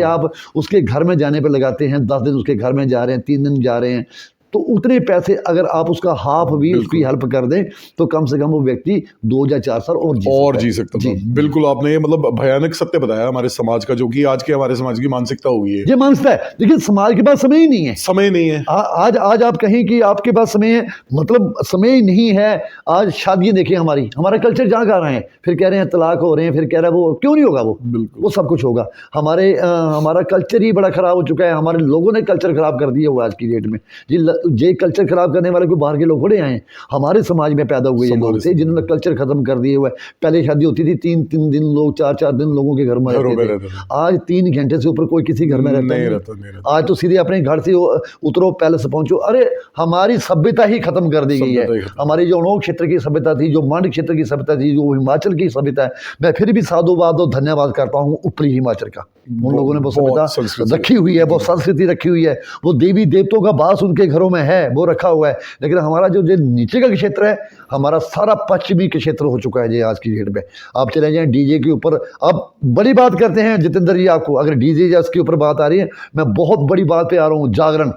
आप उसके घर में जाने पर लगाते हैं, 10 दिन उसके घर में जा रहे हैं, 3 दिन जा रहे हैं, तो उतने पैसे अगर आप उसका हाफ भी उसकी हेल्प कर दें, तो कम से कम वो व्यक्ति 2 या 4 साल और जी सकता है। बिल्कुल, आपने ये मतलब भयानक सत्य बताया हमारे समाज का, जो कि आज के हमारे समाज की मानसिकता हो गई है। ये मानसिकता है, लेकिन समाज के पास समय ही नहीं है। समय नहीं है। आज आप कहें कि आपके पास समय है, मतलब समय ही नहीं है। आज शादियां देखिए, हमारा कल्चर जहाँ का रहे हैं, फिर कह रहे हैं तलाक हो रहे हैं, फिर कह रहा है वो क्यों नहीं होगा, वो सब कुछ होगा। हमारा कल्चर ही बड़ा खराब हो चुका है। हमारे लोगों ने कल्चर खराब कर दिया हुआ आज की डेट में जी। ये कल्चर खराब करने वाले कोई बाहर के लोग थोड़े आए हैं, हमारे समाज में पैदा हुए ये लोग थे जिन्होंने कल्चर खत्म कर दिए हुए। पहले शादी होती थी 3-3 दिन लोग, 4-4 दिन लोगों के घर में रहते थे। आज 3 घंटे से ऊपर कोई किसी घर में रहता। आज तो सीधे अपने घर से उतरो, पैलेस पहुंचो। अरे हमारी सभ्यता ही खत्म कर दी गई है। हमारी जो अनोख क्षेत्र की सभ्यता थी, जो मांडव क्षेत्र की सभ्यता थी, जो हिमाचल की सभ्यता है, मैं फिर भी साधुवाद और धन्यवाद करता हूँ ऊपरी हिमाचल का। उन लोगों ने वो सभ्यता रखी हुई है, वो संस्कृति रखी हुई है, वो देवी देवताओं का वास उनके घरों में है, वो रखा हुआ है। लेकिन हमारा जो नीचे का क्षेत्र है, हमारा सारा पश्चिमी के क्षेत्र हो चुका है जी आज की डेट में। आप चले जाएं डीजे के ऊपर, अब बड़ी बात करते हैं जितेंद्र जी आपको, अगर डीजे या इसके ऊपर बात आ रही है, मैं बहुत बड़ी बात पे आ रहा हूँ। जागरण,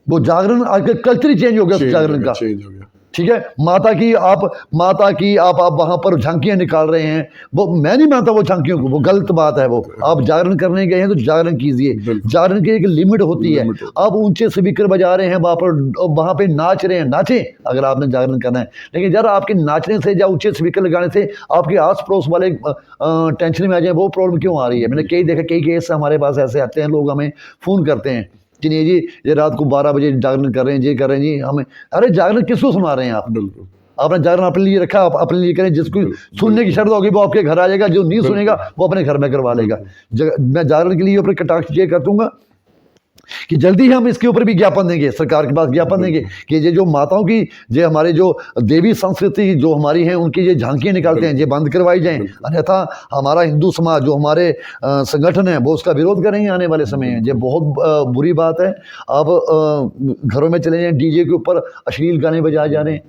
वो जागरण आज कल्चर ही चेंज हो गया, जागरण का चेंज हो गया। ठीक है, माता की आप वहां पर झांकियां निकाल रहे हैं, वो मैं नहीं मानता वो झांकियों को, वो गलत बात है। वो आप जागरण करने गए हैं तो जागरण कीजिए, जागरण की एक लिमिट होती है। आप ऊंचे स्पीकर बजा रहे हैं, वहां पे नाच रहे हैं, नाचें अगर आपने जागरण करना है। लेकिन यार आपके नाचने से या ऊंचे स्पीकर लगाने से आपके आस पड़ोस वाले टेंशन में आ जाए, वो प्रॉब्लम क्यों आ रही है? मैंने कई केस हमारे पास ऐसे आते हैं, लोग हमें फोन करते हैं कि नहीं जी ये रात को 12 बजे जागरण कर रहे हैं, ये कर रहे हैं जी हमें। अरे जागरण किसको सुना रहे हैं आप? बिल्कुल, आपने जागरण अपने लिए रखा, आप अपने लिए करें। जिसको सुनने की शर्त होगी वो आपके घर आ जाएगा, जो नहीं सुनेगा वो अपने घर में करवा लेगा। मैं जागरण के लिए ऊपर कटाक्ष ये कर दूंगा कि जल्दी ही हम इसके ऊपर भी ज्ञापन देंगे, सरकार के पास ज्ञापन देंगे कि ये जो माताओं की, ये हमारे जो देवी संस्कृति जो हमारी हैं, उनकी ये झांकियाँ निकालते हैं, ये बंद करवाई जाएं। अन्यथा हमारा हिंदू समाज, जो हमारे संगठन है, वो उसका विरोध करेंगे आने वाले समय में। ये बहुत बुरी बात है। अब घरों में चले जाएं, डीजे के ऊपर अश्लील गाने बजाए जा रहे हैं,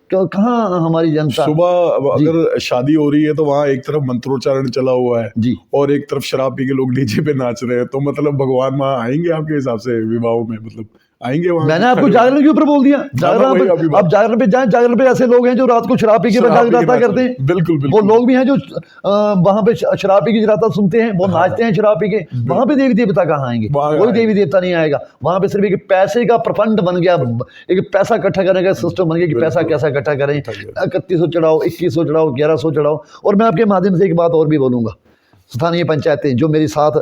कहाँ हमारी जनता। सुबह अगर शादी हो रही है तो वहाँ एक तरफ मंत्रोच्चारण चला हुआ है जी, और एक तरफ शराब पी के लोग डीजे पे नाच रहे हैं, तो मतलब भगवान वहाँ आएंगे आपके हिसाब से विवाहों में? मतलब आएंगे वहाँ? मैंने आपको जागरण के ऊपर बोल दिया। जागरण आप जागरण पे जाएं, जागरण पे ऐसे लोग हैं जो रात को शराब पी के जगराता करते हैं। बिल्कुल, वो लोग भी हैं जो वहां पे शराब पी के जगराता सुनते हैं, वो नाचते हैं शराब पी के। वहां पे देवी देवता कहाँ आएंगे? कोई देवी देवता नहीं आएगा। वहां पे सिर्फ एक पैसे का प्रपंड बन गया, एक पैसा इकट्ठा करने का सिस्टम बन गया कि पैसा कैसा इकट्ठा करें, 3100 चढ़ाओ, 2100 चढ़ाओ, 1100 चढ़ाओ। और मैं आपके माध्यम से एक बात और भी बोलूंगा स्थानीय पंचायतें जो मेरे साथ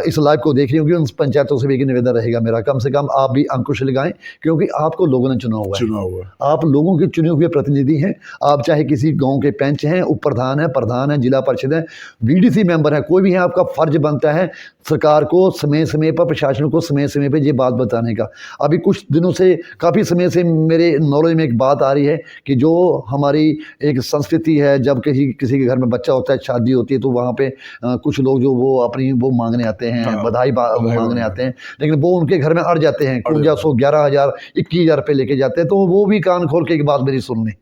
इस लाइव को देख रही होंगी, उन पंचायतों से भी एक निवेदन रहेगा मेरा, कम से कम आप भी अंकुश लगाएं, क्योंकि आपको लोगों ने चुना हुआ है। आप लोगों के चुने हुए प्रतिनिधि हैं। आप चाहे किसी गांव के पंच हैं, उप प्रधान हैं, प्रधान हैं, जिला परिषद हैं, बीडीसी मेंबर हैं, कोई भी है, आपका फर्ज बनता है सरकार को समय समय पर, प्रशासन को समय समय पर ये बात बताने का। अभी कुछ दिनों से, काफ़ी समय से मेरे नॉलेज में एक बात आ रही है कि जो हमारी एक संस्कृति है, जब किसी के घर में बच्चा होता है, शादी होती है, तो वहाँ पे कुछ लोग जो वो अपनी वो मांगने आते हैं, बधाई मांगने आते हैं, लेकिन वो उनके घर में अड़ जाते हैं, 1100, 11,000, 21,000 रुपये लेके जाते हैं। तो वो भी कान खोल के एक बात मेरी सुन लें,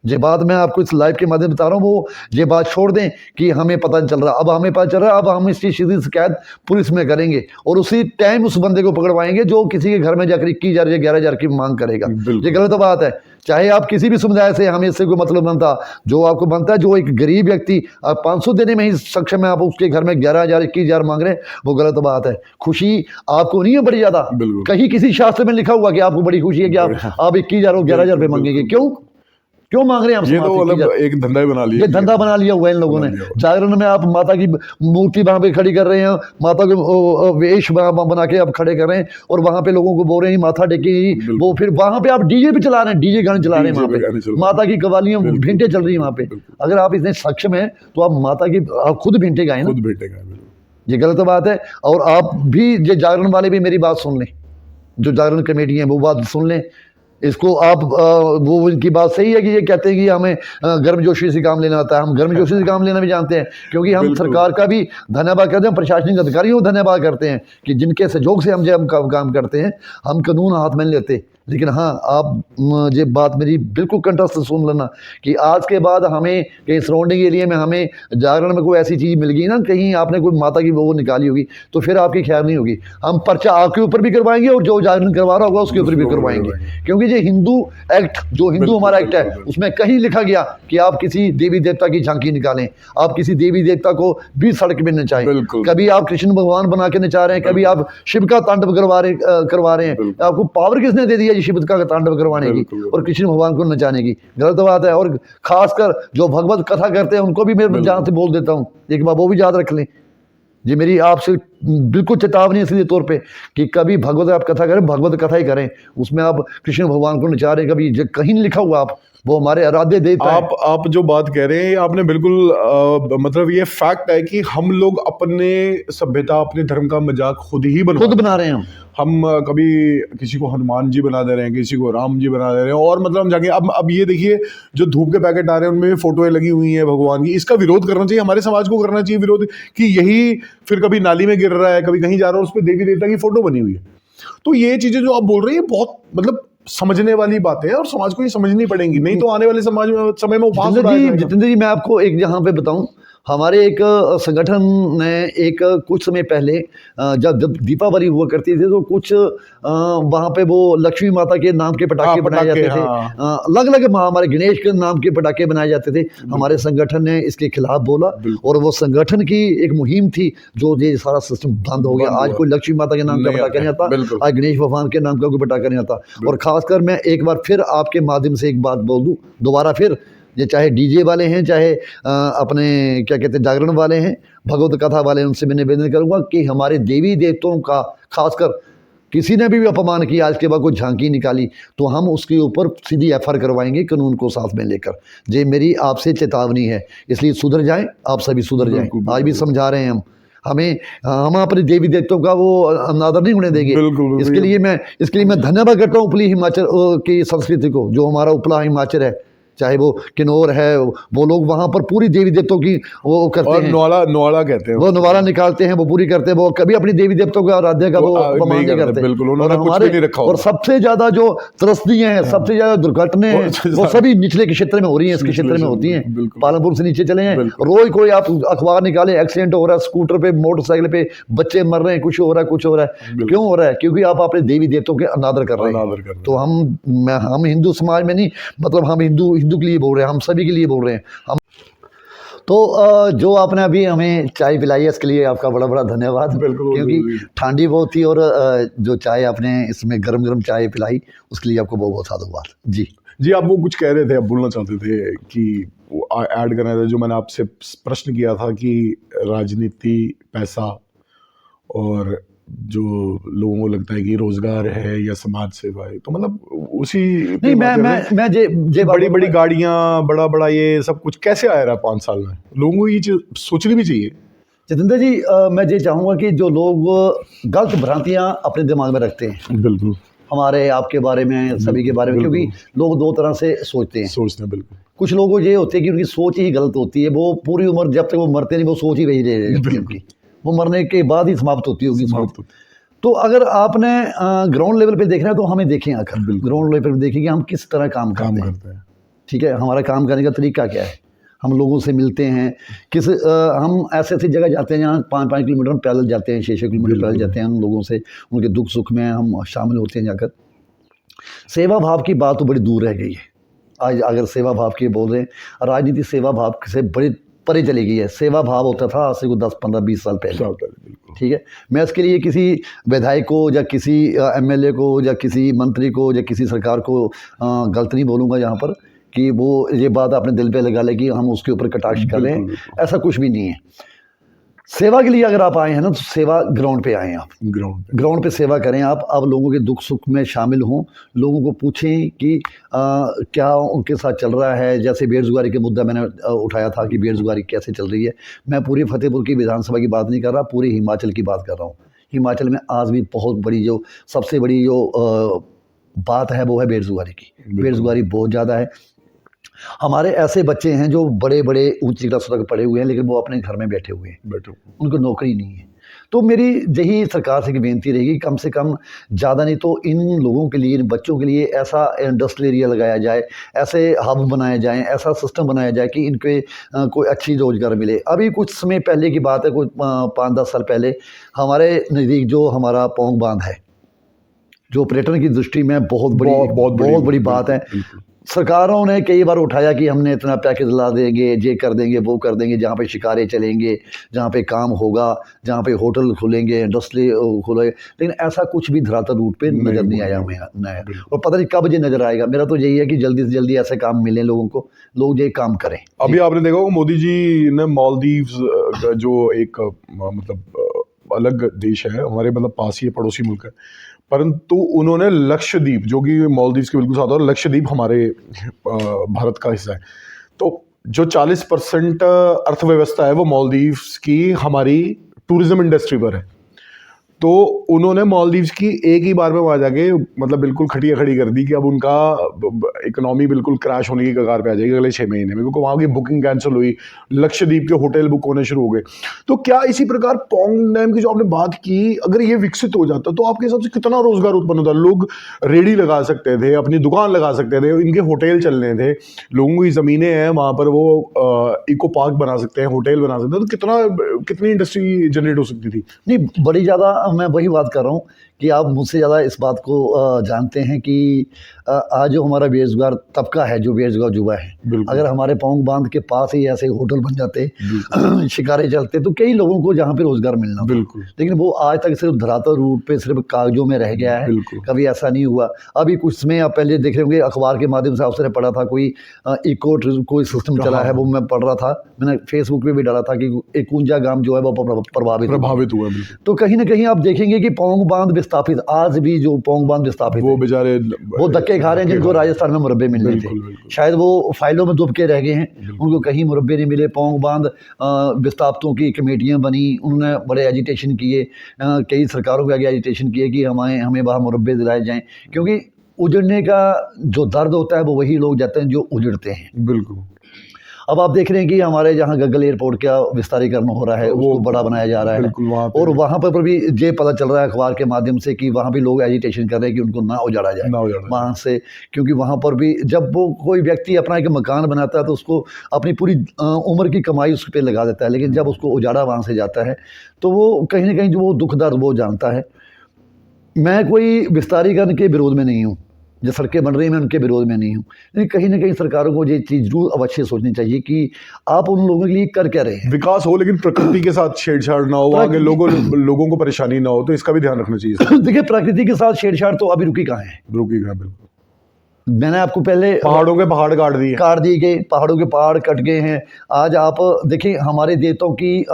ये बात मैं आपको इस लाइव के माध्यम बता रहा हूँ, वो ये बात छोड़ दें कि हमें पता नहीं चल रहा। अब हमें पता चल रहा है, अब हम इसकी सीधी शिकायत पुलिस में करेंगे और उसी टाइम उस बंदे को पकड़वाएंगे जो किसी के घर में जाकर 21,000 या 11,000 की मांग करेगा। ये गलत बात है। चाहे आप किसी भी समुदाय से, हमें इससे कोई मतलब बनता, जो आपको बनता है, जो एक गरीब व्यक्ति 500 देने में ही सक्षम है, आप उसके घर में 11,000, 21,000 मांग रहे हैं, वो गलत बात है। खुशी आपको नहीं है बड़ी ज़्यादा, कहीं किसी शास्त्र में लिखा हुआ कि आपको बड़ी खुशी है कि आप 21,000 और 11,000 रुपये मांगेंगे? क्यों मांग रहे हैं आप? ये तो मतलब एक धंधा ही बना लिया, ये धंधा बना लिया हुआ है इन लोगों ने। जागरण में आप माता की मूर्ति वहां पे खड़ी कर रहे हैं, माता के वेश बना के आप खड़े कर रहे हैं, और वहां पे लोगों को बोल रहे हैं माथा टेके, वो फिर वहां पे आप डीजे भी चला रहे हैं, डीजे गाने चला रहे हैं, वहां पे माता की कवालियां, भेंटे चल रही है वहां पे। अगर आप इतने सक्षम हैं तो आप माता की खुद भेंटे गाएं ना, ये गलत बात है। और आप भी, ये जागरण वाले भी मेरी बात सुन लें, जो जागरण कमेटी है वो बात सुन लें। इसको आप वो उनकी बात सही है कि ये कहते हैं कि हमें गर्मजोशी से काम लेना आता है। हम गर्मजोशी से काम लेना भी जानते हैं, क्योंकि हम सरकार का भी धन्यवाद करते हैं, प्रशासनिक अधिकारियों को धन्यवाद करते हैं कि जिनके सहयोग से हम काम करते हैं, हम कानून हाथ में नहीं लेते। लेकिन हाँ, आप ये बात मेरी बिल्कुल कंठस्थ से सुन लेना कि आज के बाद हमें कहीं सराउंडिंग एरिया में हमें जागरण में कोई ऐसी चीज़ मिल गई ना, कहीं आपने कोई माता की वो निकाली होगी, तो फिर आपकी खैर नहीं होगी। हम पर्चा आपके ऊपर भी करवाएंगे और जो जागरण करवा रहा होगा उसके ऊपर भी करवाएंगे, क्योंकि ये हिंदू एक्ट, जो हिंदू हमारा एक्ट है, उसमें कहीं लिखा गया कि आप किसी देवी देवता की झांकी निकालें, आप किसी देवी देवता को भी सड़क में नचाएं, कभी आप कृष्ण भगवान बना के नचा रहे हैं, कभी आप शिव का तांडव करवा रहे हैं। आपको पावर किसने दे दिया शिव का तांडव करवाने की और कृष्ण भगवान को नचाने की? गलत बात है। और खासकर जो भगवत कथा करते हैं उनको भी मैं जान से बोल देता हूँ, एक बार वो भी याद रख लें। ये मेरी आपसे बिल्कुल चेतावनी है इसलिए तौर पे कि कभी भगवत आप कथा करें, भगवत कथा ही करें, उसमें आप कृष्ण भगवान को नचा रहे, कभी कहीं नहीं लिखा हुआ आप, वो हमारे आराध्य देवता है। आप जो बात कह रहे हैं आपने बिल्कुल मतलब ये फैक्ट है कि हम लोग अपने सभ्यता, अपने धर्म का मजाक खुद बना रहे हैं। हम कभी किसी को हनुमान जी बना दे रहे हैं, किसी को राम जी बना दे रहे हैं, और मतलब हम जाके अब ये देखिए जो धूप के पैकेट आ रहे हैं उनमें फोटोएं लगी हुई हैं भगवान की। इसका विरोध करना चाहिए, हमारे समाज को करना चाहिए विरोध, कि यही फिर कभी नाली में गिर रहा है, कभी कहीं जा रहा है, उस पर देवी देवता की फोटो बनी हुई है। तो ये चीजें जो आप बोल रहे हैं बहुत मतलब समझने वाली बातें हैं और समाज को ये समझनी पड़ेंगी, नहीं तो आने वाले समय में उपहास उड़ाया जाएगा। जितेंद्र जी, मैं आपको एक यहाँ पे बताऊं, हमारे एक संगठन ने एक कुछ समय पहले जब दीपावली हुआ करती थी तो कुछ वहाँ पे वो लक्ष्मी माता के नाम के पटाखे बनाए जाते थे, अलग अलग हमारे गणेश के नाम के पटाखे बनाए जाते थे। हमारे संगठन ने इसके खिलाफ बोला और वो संगठन की एक मुहिम थी, जो ये सारा सिस्टम बंद हो गया। आज कोई लक्ष्मी माता के नाम का पटाखा नहीं आता, आज गणेश भगवान के नाम का कोई पटाखा नहीं आता। और खासकर मैं एक बार फिर आपके माध्यम से एक बात बोल दूँ दोबारा, फिर ये चाहे डीजे वाले हैं, चाहे अपने क्या कहते हैं जागरण वाले हैं, भगवत कथा वाले हैं, उनसे मैं निवेदन करूँगा कि हमारे देवी देवताओं का खासकर किसी ने भी अपमान किया, आज के बाद कोई झांकी निकाली तो हम उसके ऊपर सीधी एफआईआर करवाएंगे, कानून को साथ में लेकर। ये मेरी आपसे चेतावनी है, इसलिए सुधर जाएं, आप सभी सुधर जाएं। आज भी समझा रहे हैं हम अपने देवी देवताओं का वो अनादर नहीं होने देंगे। इसके लिए मैं धन्यवाद करता हूँ उपली हिमाचल की संस्कृति को, जो हमारा उपला हिमाचल है, चाहे वो किन्नौर है, वो लोग वहाँ पर पूरी देवी देवताओं की वो करते हैं, नवाड़ा कहते हैं, वो नवाड़ा निकालते हैं, वो पूरी करते हैं, वो कभी अपनी देवी देवताओं का आराध्य का वो अपमान नहीं करते। और हमारे और सबसे ज्यादा जो त्रस्तियां हैं, सबसे ज्यादा दुर्घटनाएं वो सभी निचले के क्षेत्र में हो रही हैं, इसके क्षेत्र में होती हैं। पालनपुर से नीचे चले हैं, रोज कोई आप अखबार निकाले, एक्सीडेंट हो रहा है, स्कूटर पे मोटरसाइकिल पे बच्चे मर रहे हैं, कुछ हो रहा है। क्यों हो रहा है? क्योंकि आप अपने देवी देवताओं के अनादर कर रहे हैं। तो हम हिंदू समाज में नहीं, मतलब हम हिंदू के लिए बोल रहे हैं, हम सभी के लिए बोल रहे हैं। हम तो जो आपने अभी हमें चाय पिलाई है इसके लिए आपका बड़ा बड़ा धन्यवाद, क्योंकि ठंडी बहुत थी और जो चाय आपने इसमें गरम गरम चाय पिलाई उसके लिए आपको बहुत बहुत साधुवाद। जी आप वो कुछ कह रहे थे, आप बोलना चाहते थे कि ऐड करना था जो मैंने आपसे प्रश्न किया था कि राजनीति, पैसा और जो लोगों को लगता है कि रोजगार है या समाज सेवा है, तो मतलब उसी पे नहीं, बात कर रहे हैं। मैं जे बड़ी बड़ी गाड़ियां, बड़ा बड़ा ये सब कुछ कैसे आ रहा है 5 साल में? लोगों को ये चीज सोचनी भी चाहिए। जितेंद्र जी, मैं ये चाहूँगा कि जो लोग गलत भ्रांतियाँ अपने दिमाग में रखते हैं बिल्कुल हमारे आपके बारे में, सभी के बारे में, बिल्कुल। क्योंकि लोग दो तरह से सोचते हैं। सोचते हैं बिल्कुल। कुछ लोगों को ये होते हैं कि उनकी सोच ही गलत होती है, वो पूरी उम्र जब तक वो मरते नहीं वो सोच ही वही रह जाती है उनकी, वो मरने के बाद ही समाप्त होती होगी सोच। समाप्त होती तो अगर आपने ग्राउंड लेवल पे देखना है तो हमें देखें, आकर बिल्कुल। ग्राउंड लेवल पे देखें कि हम किस तरह काम काम करते हैं। करते हैं। ठीक है, हमारा काम करने का तरीका क्या है, हम लोगों से मिलते हैं, हम ऐसे ऐसी जगह जाते हैं जहाँ 5-5 किलोमीटर हम पैदल जाते हैं, 6-6 किलोमीटर पैदल बिल्कुल। जाते हैं, उन लोगों से उनके दुख सुख में हम शामिल होते हैं जाकर। सेवा भाव की बात तो बड़ी दूर रह गई है आज। अगर सेवा भाव की बोल रहे हैं, राजनीति सेवा भाव से बड़ी परे चली गई है। सेवा भाव होता था आज से 10-15-20 साल पहले। बिल्कुल। ठीक है, मैं इसके लिए किसी विधायक को या किसी एमएलए को या किसी मंत्री को या किसी सरकार को गलत नहीं बोलूँगा यहाँ पर कि वो ये बात अपने दिल पे लगा ले कि हम उसके ऊपर कटाक्ष कर रहे हैं, ऐसा कुछ भी नहीं है। सेवा के लिए अगर आप आए हैं ना, तो सेवा ग्राउंड पे आए हैं आप, ग्राउंड पे सेवा करें आप लोगों के दुख सुख में शामिल हों, लोगों को पूछें कि क्या उनके साथ चल रहा है। जैसे बेरोजगारी के मुद्दा मैंने उठाया था कि बेरोजगारी कैसे चल रही है। मैं पूरी फतेहपुर की विधानसभा की बात नहीं कर रहा, पूरी हिमाचल की बात कर रहा हूँ। हिमाचल में आज भी बहुत बड़ी जो सबसे बड़ी जो बात है वो है बेरोजगारी की। बेरोजगारी बहुत ज़्यादा है। हमारे ऐसे बच्चे हैं जो बड़े बड़े ऊंची क्लासों तक पढ़े हुए हैं, लेकिन वो अपने घर में बैठे हुए हैं, उनको नौकरी नहीं है। तो मेरी यही सरकार से बेनती रहेगी, कम से कम ज़्यादा नहीं तो इन लोगों के लिए, इन बच्चों के लिए ऐसा इंडस्ट्रियल एरिया लगाया जाए, ऐसे हब बनाए जाएँ, ऐसा सिस्टम बनाया जाए कि इनके कोई अच्छी रोज़गार मिले। अभी कुछ समय पहले की बात है, कोई 5-10 साल पहले बहुत नज़दीक जो हमारा पौंग बांध है, जो पर्यटन की दृष्टि में बहुत बड़ी बात है। सरकारों ने कई बार उठाया कि हमने इतना पैकेज ला देंगे, ये कर देंगे, वो कर देंगे, जहाँ पे शिकारे चलेंगे, जहाँ पे काम होगा, जहाँ पे होटल खुलेंगे, इंडस्ट्री खुलेंगे, लेकिन ऐसा कुछ भी धरातल रूट पे नज़र नहीं आया हमें। और पता नहीं कब ये नज़र आएगा। मेरा तो यही है कि जल्दी से जल्दी ऐसे काम मिले लोगों को, लोग ये काम करें। अभी आपने देखा होगा मोदी जी ने मालदीव्स जो एक मतलब अलग देश है, हमारे मतलब पास ही पड़ोसी मुल्क है, परंतु उन्होंने लक्षद्वीप, जो कि मालदीव्स के बिल्कुल साथ है, लक्षद्वीप हमारे भारत का हिस्सा है, तो जो 40% अर्थव्यवस्था है वो मालदीव्स की हमारी टूरिज्म इंडस्ट्री पर है। तो उन्होंने मालदीव्स की एक ही बार में वहाँ जाके मतलब बिल्कुल खटिया खड़ी कर दी कि अब उनका इकोनॉमी बिल्कुल क्रैश होने की कगार पे आ जाएगी अगले 6 महीने में, क्योंकि वहाँ की बुकिंग कैंसिल हुई, लक्षद्वीप के होटल बुक होने शुरू हो गए। तो क्या इसी प्रकार पौंग डैम की जो आपने बात की, अगर ये विकसित हो जाता तो आपके हिसाब से कितना रोजगार उत्पन्न होता? लोग रेडी लगा सकते थे, अपनी दुकान लगा सकते थे, इनके होटल चलने थे, लोगों की ज़मीनें हैं वहाँ पर, वो इको पार्क बना सकते हैं, होटल बना सकते हैं, तो कितनी इंडस्ट्री जनरेट हो सकती थी? नहीं, बड़ी ज़्यादा मैं वही बात कर रहा हूँ कि आप मुझसे ज़्यादा इस बात को जानते हैं कि आज जो हमारा बेरोजगार तबका है, जो बेरोजगार युवा है, अगर हमारे पौंग बांध के पास ही ऐसे होटल बन जाते, शिकारे चलते, तो कई लोगों को जहाँ पे रोजगार मिलना था। लेकिन वो आज तक सिर्फ धरातल रूप पे सिर्फ कागजों में रह गया है, कभी ऐसा नहीं हुआ। अभी कुछ समय आप पहले देख रहे होंगे, अखबार के माध्यम से आपसे पढ़ा था, कोई इको कोई सिस्टम चला है, वो मैं पढ़ रहा था, मैंने फेसबुक पे भी डाला था कि एकूंजा गांव जो है वो प्रभावित हुआ। तो कहीं ना कहीं आप देखेंगे कि पौंग बांध विस्थापित, आज भी जो पौंग बांध विस्थापित, वो बेचारे वो धक्के खा रहे हैं, जिनको राजस्थान में मुरब्बे मिलने थे, शायद वो फाइलों में दुब के रह गए हैं, उनको कहीं मुरब्बे नहीं मिले। पौंग बांध विस्थापितों की कमेटियां बनी, उन्होंने बड़े एजिटेशन किए, कई सरकारों के आगे एजिटेशन किए कि हमें वहाँ मुरब्बे दिलाए जाएं, क्योंकि उजड़ने का जो दर्द होता है वो वही लोग जाते हैं जो उजड़ते हैं। बिल्कुल। अब आप देख रहे हैं कि हमारे जहाँ गग्गल एयरपोर्ट का विस्तारीकरण हो रहा है, उसको बड़ा बनाया जा रहा है, और वहाँ पर भी ये पता चल रहा है अखबार के माध्यम से कि वहाँ भी लोग एजिटेशन कर रहे हैं कि उनको ना उजाड़ा जाए वहाँ से, क्योंकि वहाँ पर भी जब वो कोई व्यक्ति अपना एक मकान बनाता है तो उसको अपनी पूरी उम्र की कमाई उस पर लगा देता है, लेकिन जब उसको उजाड़ा वहाँ से जाता है तो वो कहीं ना कहीं जो वो दुख दर्द वो जानता है। मैं कोई विस्तारीकरण के विरोध में नहीं हूँ, जो सड़कें बन रही हैं मैं उनके विरोध में नहीं हूँ, लेकिन कहीं ना कहीं सरकारों को ये चीज़ जरूर अवश्य सोचनी चाहिए कि आप उन लोगों के लिए कर क्या रहे हैं। विकास हो लेकिन प्रकृति के साथ छेड़छाड़ ना हो, वहाँ के लोगों को परेशानी ना हो, तो इसका भी ध्यान रखना चाहिए। देखिए, प्रकृति के साथ छेड़छाड़ तो अभी रुकी कहाँ है? बिल्कुल। मैंने आपको पहले पहाड़ों के पहाड़ काट दिए। काट दिए गए, पहाड़ों के पहाड़ कट गए हैं। आज आप देखिए हमारे देवताओं की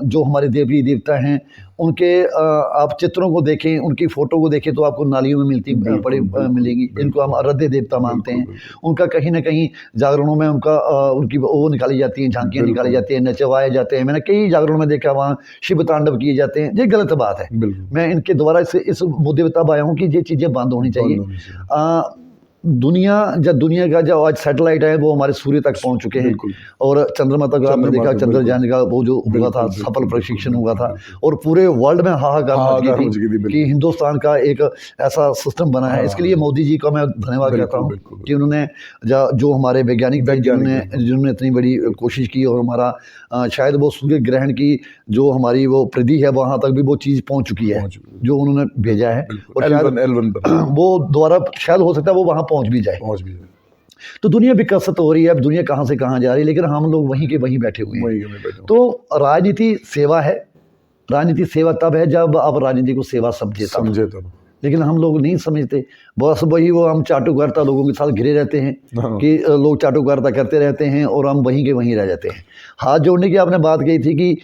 जो हमारे देवी देवता हैं उनके आप चित्रों को देखें, उनकी फ़ोटो को देखें तो आपको नालियों में मिलती पड़ी मिलेंगी, जिनको हम आराध्य देवता मानते हैं। उनका कहीं ना कहीं जागरणों में उनका उनकी वो निकाली जाती हैं, झांकियाँ निकाली जाती हैं, नचवाए जाते हैं। मैंने कई जागरणों में देखा वहाँ शिव तांडव किए जाते हैं। ये गलत बात है। मैं इनके द्वारा इस मुद्दे पर तब आया हूँ कि ये चीज़ें बंद होनी चाहिए। दुनिया का जो आज सैटेलाइट है वो हमारे सूर्य तक पहुंच चुके हैं और चंद्रमा तक आपने देखा, चंद्रयान का वो जो हुआ था सफल प्रशिक्षण हुआ था और पूरे वर्ल्ड में हाहाकार मच गई थी कि हिंदुस्तान का एक ऐसा सिस्टम बना है। इसके लिए मोदी जी का मैं धन्यवाद करता हूँ कि उन्होंने जो हमारे वैज्ञानिक जिन्होंने इतनी बड़ी कोशिश की और हमारा शायद वो सूर्य ग्रहण की जो हमारी वो परिधि है वहाँ तक भी वो चीज़ पहुँच चुकी है जो उन्होंने भेजा है और शायद वो दोबारा शायद हो सकता है वो वहाँ पहुँच भी जाए। तो दुनिया विकसित हो रही है, अब दुनिया कहाँ से कहाँ जा रही है, लेकिन हम लोग वहीं के वहीं बैठे हुए हैं। तो राजनीति सेवा है। राजनीति सेवा तब है जब आप राजनीति को सेवा समझे तब। लेकिन हम लोग नहीं समझते, बस वही वो हम चाटुकारिता लोगों के साथ घिरे रहते हैं कि लोग चाटुकारिता करते रहते हैं और हम वहीं के वहीं रह जाते हैं। हाथ जोड़ने की आपने बात कही थी कि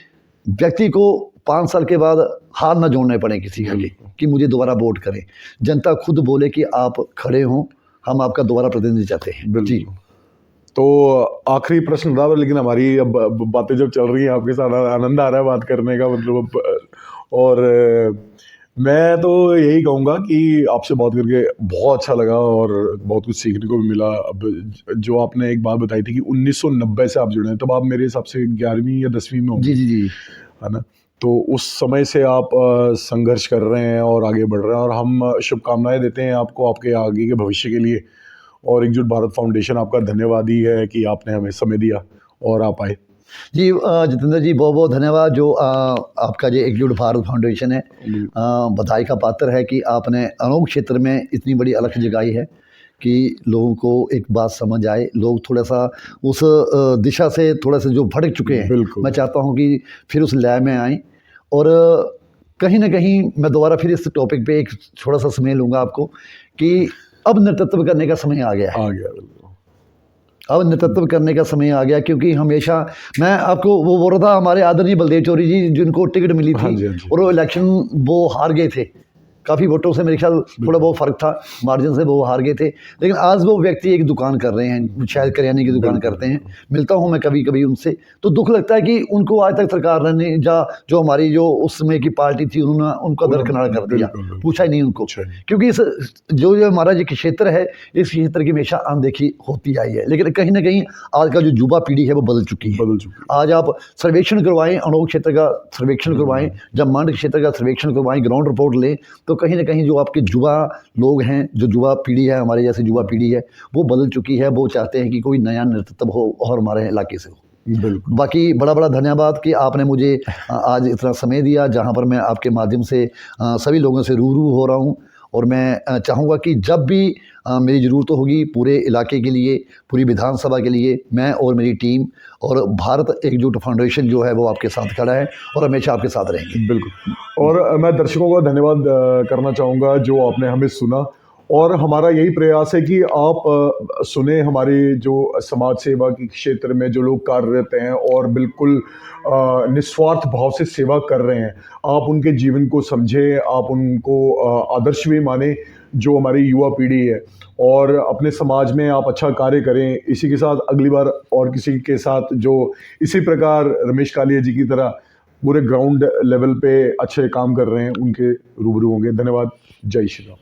व्यक्ति को 5 साल के बाद हाथ न जोड़ने पड़े किसी का कि मुझे दोबारा वोट करें। जनता खुद बोले कि आप खड़े हों, हम आपका दोबारा प्रतिनिधि चाहते हैं। जी तो आखिरी प्रश्न था, लेकिन हमारी अब बातें जब चल रही हैं आपके साथ आनंद आ रहा है बात करने का, मतलब और मैं तो यही कहूँगा कि आपसे बात करके बहुत अच्छा लगा और बहुत कुछ सीखने को भी मिला। अब जो आपने एक बात बताई थी कि 1990 से आप जुड़े हैं, तब आप मेरे हिसाब से 11वीं या 10वीं में होंगे। जी है ना। तो उस समय से आप संघर्ष कर रहे हैं और आगे बढ़ रहे हैं और हम शुभकामनाएं देते हैं आपको आपके आगे के भविष्य के लिए। और एकजुट भारत फाउंडेशन आपका धन्यवाद ही है कि आपने हमें समय दिया और आप आए। जी जितेंद्र जी बहुत बहुत धन्यवाद। जो आपका जो एकजुट भारत फाउंडेशन है बधाई का पात्र है कि आपने अनोख क्षेत्र में इतनी बड़ी अलख जगाई है कि लोगों को एक बात समझ आए, लोग थोड़ा सा उस दिशा से थोड़ा सा जो भटक चुके हैं, मैं चाहता हूं कि फिर उस लय में आएँ। और कहीं ना कहीं मैं दोबारा फिर इस टॉपिक पे एक थोड़ा सा समय लूँगा आपको कि अब नेतृत्व करने का समय आ गया है। अब नेतृत्व करने का समय आ गया, क्योंकि हमेशा मैं आपको वो बोल रहा था हमारे आदरणीय बलदेव चौरी जी जिनको टिकट मिली थी और वो इलेक्शन वो हार गए थे, काफ़ी वोटों से मेरे ख्याल थोड़ा बहुत फ़र्क था, मार्जिन से वो हार गए थे। लेकिन आज वो व्यक्ति एक दुकान कर रहे हैं, शायद करियाने की दुकान करते हैं, मिलता हूँ मैं कभी कभी उनसे, तो दुख लगता है कि उनको आज तक सरकार ने जो हमारी जो उस समय की पार्टी थी उन्होंने उनका दरकिनार कर दिया, पूछा ही नहीं उनको। क्योंकि इस जो हमारा जो क्षेत्र है इस क्षेत्र की हमेशा अनदेखी होती आई है। लेकिन कहीं ना कहीं आज का जो युवा पीढ़ी है वो बदल चुकी है। आज आप सर्वेक्षण करवाएं, अनोख क्षेत्र का सर्वेक्षण करवाएं, जब मंड क्षेत्र का सर्वेक्षण करवाएं, ग्राउंड रिपोर्ट लें, तो कहीं ना कहीं जो आपके युवा लोग हैं, जो युवा पीढ़ी है, हमारे जैसे युवा पीढ़ी है, वो बदल चुकी है। वो चाहते हैं कि कोई नया नेतृत्व हो और हमारे इलाके से हो। बाकी बड़ा बड़ा धन्यवाद कि आपने मुझे आज इतना समय दिया, जहां पर मैं आपके माध्यम से सभी लोगों से रूबरू हो रहा हूं। और मैं चाहूँगा कि जब भी मेरी ज़रूरत होगी पूरे इलाके के लिए, पूरी विधानसभा के लिए, मैं और मेरी टीम और भारत एकजुट फाउंडेशन जो है वो आपके साथ खड़ा है और हमेशा आपके साथ रहेंगे। बिल्कुल। और मैं दर्शकों का धन्यवाद करना चाहूँगा जो आपने हमें सुना, और हमारा यही प्रयास है कि आप सुने हमारे जो समाज सेवा के क्षेत्र में जो लोग कार्यरत हैं और बिल्कुल निस्वार्थ भाव से सेवा कर रहे हैं, आप उनके जीवन को समझें, आप उनको आदर्श भी माने जो हमारी युवा पीढ़ी है, और अपने समाज में आप अच्छा कार्य करें। इसी के साथ अगली बार और किसी के साथ जो इसी प्रकार रमेश कालिया जी की तरह पूरे ग्राउंड लेवल पे अच्छे काम कर रहे हैं उनके रूबरू होंगे। धन्यवाद। जय श्री राम।